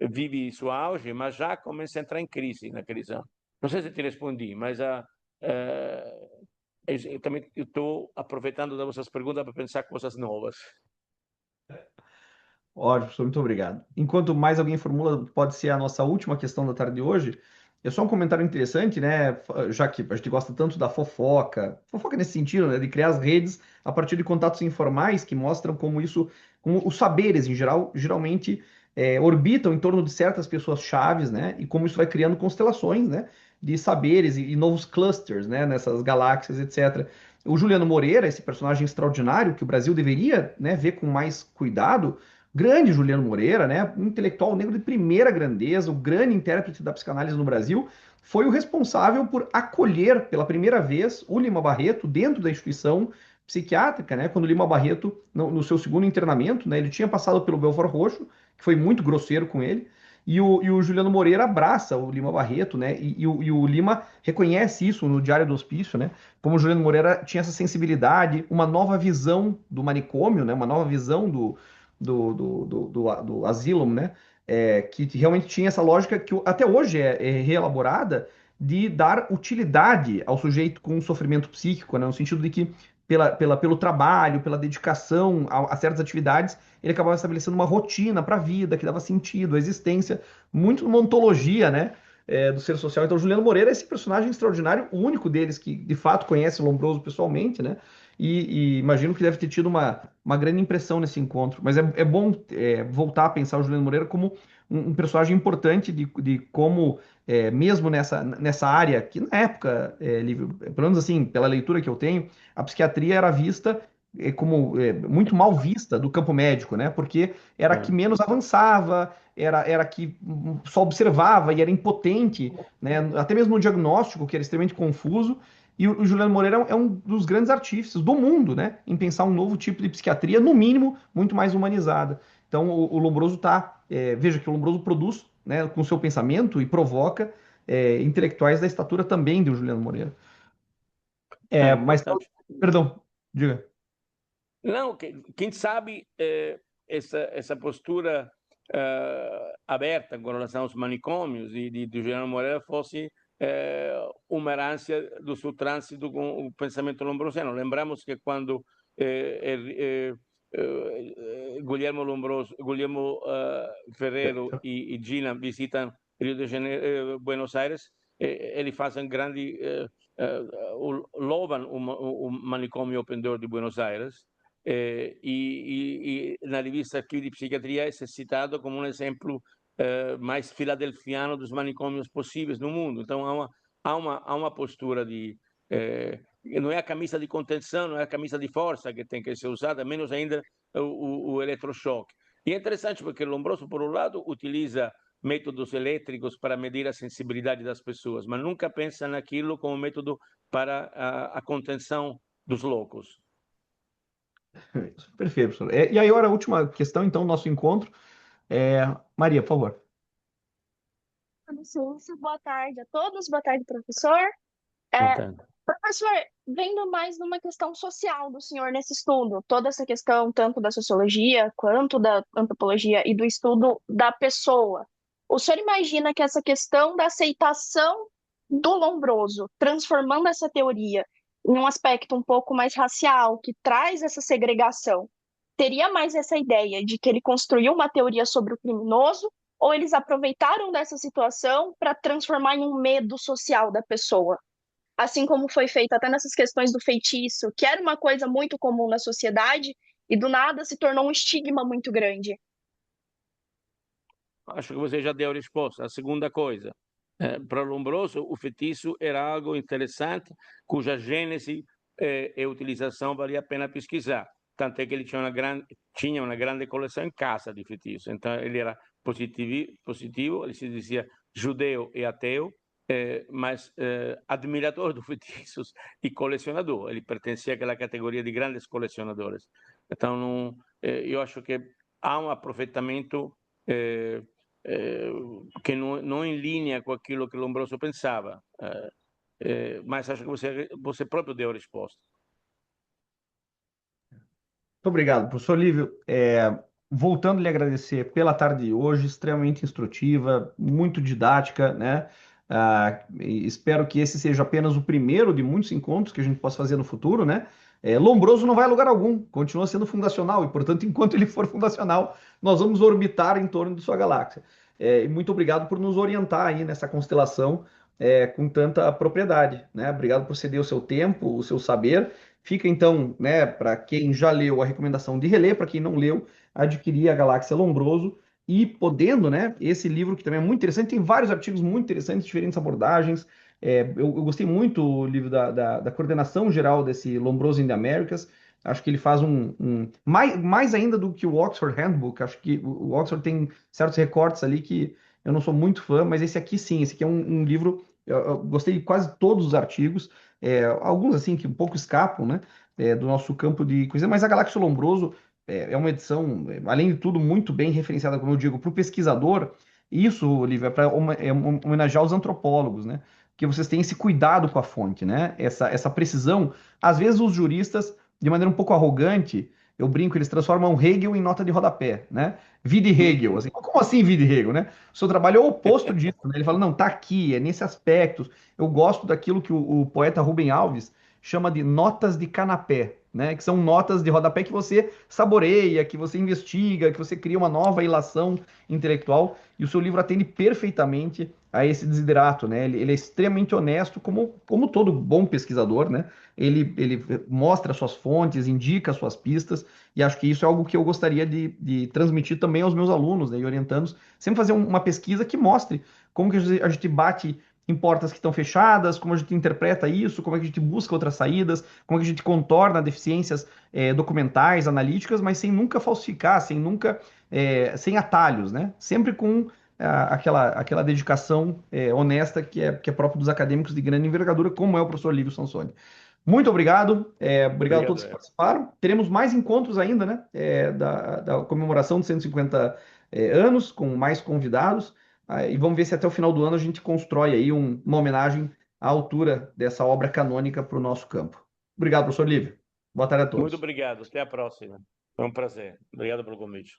B: vive seu auge, mas já começa a entrar em crise naqueles anos. Não sei se te respondi, mas eu também estou aproveitando das vossas perguntas para pensar coisas novas.
A: Ótimo, professor, muito obrigado. Enquanto mais alguém formula, pode ser a nossa última questão da tarde de hoje. é só um comentário interessante, né? Já que a gente gosta tanto da fofoca nesse sentido, né? De criar as redes a partir de contatos informais que mostram como isso, como os saberes em geral, geralmente orbitam em torno de certas pessoas chaves, né? E como isso vai criando constelações, né? De saberes e novos clusters, né? Nessas galáxias, etc. O Juliano Moreira, esse personagem extraordinário que o Brasil deveria, né, ver com mais cuidado, grande Juliano Moreira, né, um intelectual negro de primeira grandeza, o grande intérprete da psicanálise no Brasil, foi o responsável por acolher pela primeira vez o Lima Barreto dentro da instituição psiquiátrica, né, quando o Lima Barreto, no seu segundo internamento, né, ele tinha passado pelo Belfort Roxo, que foi muito grosseiro com ele, e o Juliano Moreira abraça o Lima Barreto, né, e o Lima reconhece isso no Diário do Hospício, né, como o Juliano Moreira tinha essa sensibilidade, uma nova visão do manicômio, né, uma nova visão do Asylum, né? Que realmente tinha essa lógica que até hoje é reelaborada de dar utilidade ao sujeito com sofrimento psíquico, né? No sentido de que pelo trabalho, pela dedicação a certas atividades, ele acabava estabelecendo uma rotina para a vida que dava sentido, a existência, muito uma ontologia, né? Do ser social. Então, Juliano Moreira é esse personagem extraordinário, o único deles que de fato conhece o Lombroso pessoalmente, né? E imagino que deve ter tido uma grande impressão nesse encontro. Mas é bom voltar a pensar o Juliano Moreira como um personagem importante de como, mesmo nessa área, que na época, pelo menos assim, pela leitura que eu tenho, a psiquiatria era vista como muito mal vista do campo médico, né? Porque era a que menos avançava, era a que só observava e era impotente, né? Até mesmo no diagnóstico, que era extremamente confuso. E o Juliano Moreira é um dos grandes artífices do mundo, né, em pensar um novo tipo de psiquiatria, no mínimo, muito mais humanizada. Então, o Lombroso veja que o Lombroso produz, né, com seu pensamento e provoca intelectuais da estatura também do Juliano Moreira. Mas,
B: Importante.
A: perdão, diga.
B: Não, quem sabe essa postura aberta com relação aos manicômios de Juliano Moreira fosse uma herança do seu trânsito com o pensamento lombrosiano. Lembramos que quando Guillermo Ferrero e Gina visitam Rio de Janeiro, Buenos Aires, eles fazem grande louvam o manicômio Open Door de Buenos Aires. E na rivista aqui de psiquiatria é citado como um exemplo mais filadelfiano dos manicômios possíveis no mundo. Então há uma postura de não é a camisa de contenção, não é a camisa de força que tem que ser usada, menos ainda o eletrochoque. E é interessante porque Lombroso, por um lado, utiliza métodos elétricos para medir a sensibilidade das pessoas, mas nunca pensa naquilo como método para a contenção dos loucos.
A: Perfeito, professor. E aí, agora a última questão, então, do nosso encontro. Maria, por favor.
F: Boa tarde a todos, boa tarde, professor. Professor, vendo mais numa questão social do senhor nesse estudo, toda essa questão tanto da sociologia quanto da antropologia e do estudo da pessoa, o senhor imagina que essa questão da aceitação do Lombroso, transformando essa teoria em um aspecto um pouco mais racial, que traz essa segregação, teria mais essa ideia de que ele construiu uma teoria sobre o criminoso, ou eles aproveitaram dessa situação para transformar em um medo social da pessoa? Assim como foi feito até nessas questões do feitiço, que era uma coisa muito comum na sociedade, e do nada se tornou um estigma muito grande.
B: Acho que você já deu a resposta. A segunda coisa, para Lombroso, o feitiço era algo interessante, cuja gênese e utilização valia a pena pesquisar. Tanto é que ele tinha uma grande coleção em casa de feitiços. Então, ele era positivo, ele se dizia judeu e ateu, mas admirador dos feitiços e colecionador. Ele pertencia àquela categoria de grandes colecionadores. Então, eu acho que há um aproveitamento que não em linha com aquilo que Lombroso pensava. Mas acho que você próprio deu a resposta.
A: Muito obrigado, professor Lívio. Voltando a lhe agradecer pela tarde de hoje, extremamente instrutiva, muito didática, né? Espero que esse seja apenas o primeiro de muitos encontros que a gente possa fazer no futuro, né? Lombroso não vai a lugar algum, continua sendo fundacional, e, portanto, enquanto ele for fundacional, nós vamos orbitar em torno de sua galáxia. E muito obrigado por nos orientar aí nessa constelação com tanta propriedade, né? Obrigado por ceder o seu tempo, o seu saber. Fica então, né, para quem já leu, a recomendação de reler, para quem não leu, adquirir a Galáxia Lombroso e podendo, né, esse livro que também é muito interessante, tem vários artigos muito interessantes, diferentes abordagens. Eu gostei muito do livro da coordenação geral desse Lombroso in the Americas. Acho que ele faz mais ainda do que o Oxford Handbook. Acho que o Oxford tem certos recortes ali que eu não sou muito fã, mas esse aqui sim, esse aqui é um livro. Eu gostei de quase todos os artigos, alguns assim que um pouco escapam, né, do nosso campo de coisa, mas a Galáxia Lombroso é uma edição, além de tudo, muito bem referenciada, como eu digo, para o pesquisador. Isso, Olivia, é para homenagear os antropólogos, né? Que vocês têm esse cuidado com a fonte, né? Essa precisão. Às vezes os juristas, de maneira um pouco arrogante, eu brinco, eles transformam Hegel em nota de rodapé, né? Vide Hegel, assim, como assim vide Hegel, né? O seu trabalho é o oposto disso, né? Ele fala, não, tá aqui, é nesse aspecto. Eu gosto daquilo que o poeta Rubem Alves chama de notas de canapé, né? Que são notas de rodapé que você saboreia, que você investiga, que você cria uma nova ilação intelectual. E o seu livro atende perfeitamente a esse desiderato, né? Ele é extremamente honesto, como todo bom pesquisador, né? Ele mostra suas fontes, indica suas pistas, e acho que isso é algo que eu gostaria de transmitir também aos meus alunos, né, e orientandos, sempre fazer uma pesquisa que mostre como que a gente bate em portas que estão fechadas, como a gente interpreta isso, como é que a gente busca outras saídas, como é que a gente contorna deficiências documentais, analíticas, mas sem nunca falsificar, sem atalhos, né? Sempre com aquela dedicação honesta que é própria dos acadêmicos de grande envergadura, como é o professor Lívio Sansoni. Muito obrigado, obrigado a todos que participaram. Teremos mais encontros ainda, né? Da comemoração de 150 anos, com mais convidados. E vamos ver se até o final do ano a gente constrói aí uma homenagem à altura dessa obra canônica para o nosso campo. Obrigado, professor Lívio. Boa tarde a todos.
B: Muito obrigado. Até a próxima. Foi um prazer. Obrigado pelo convite.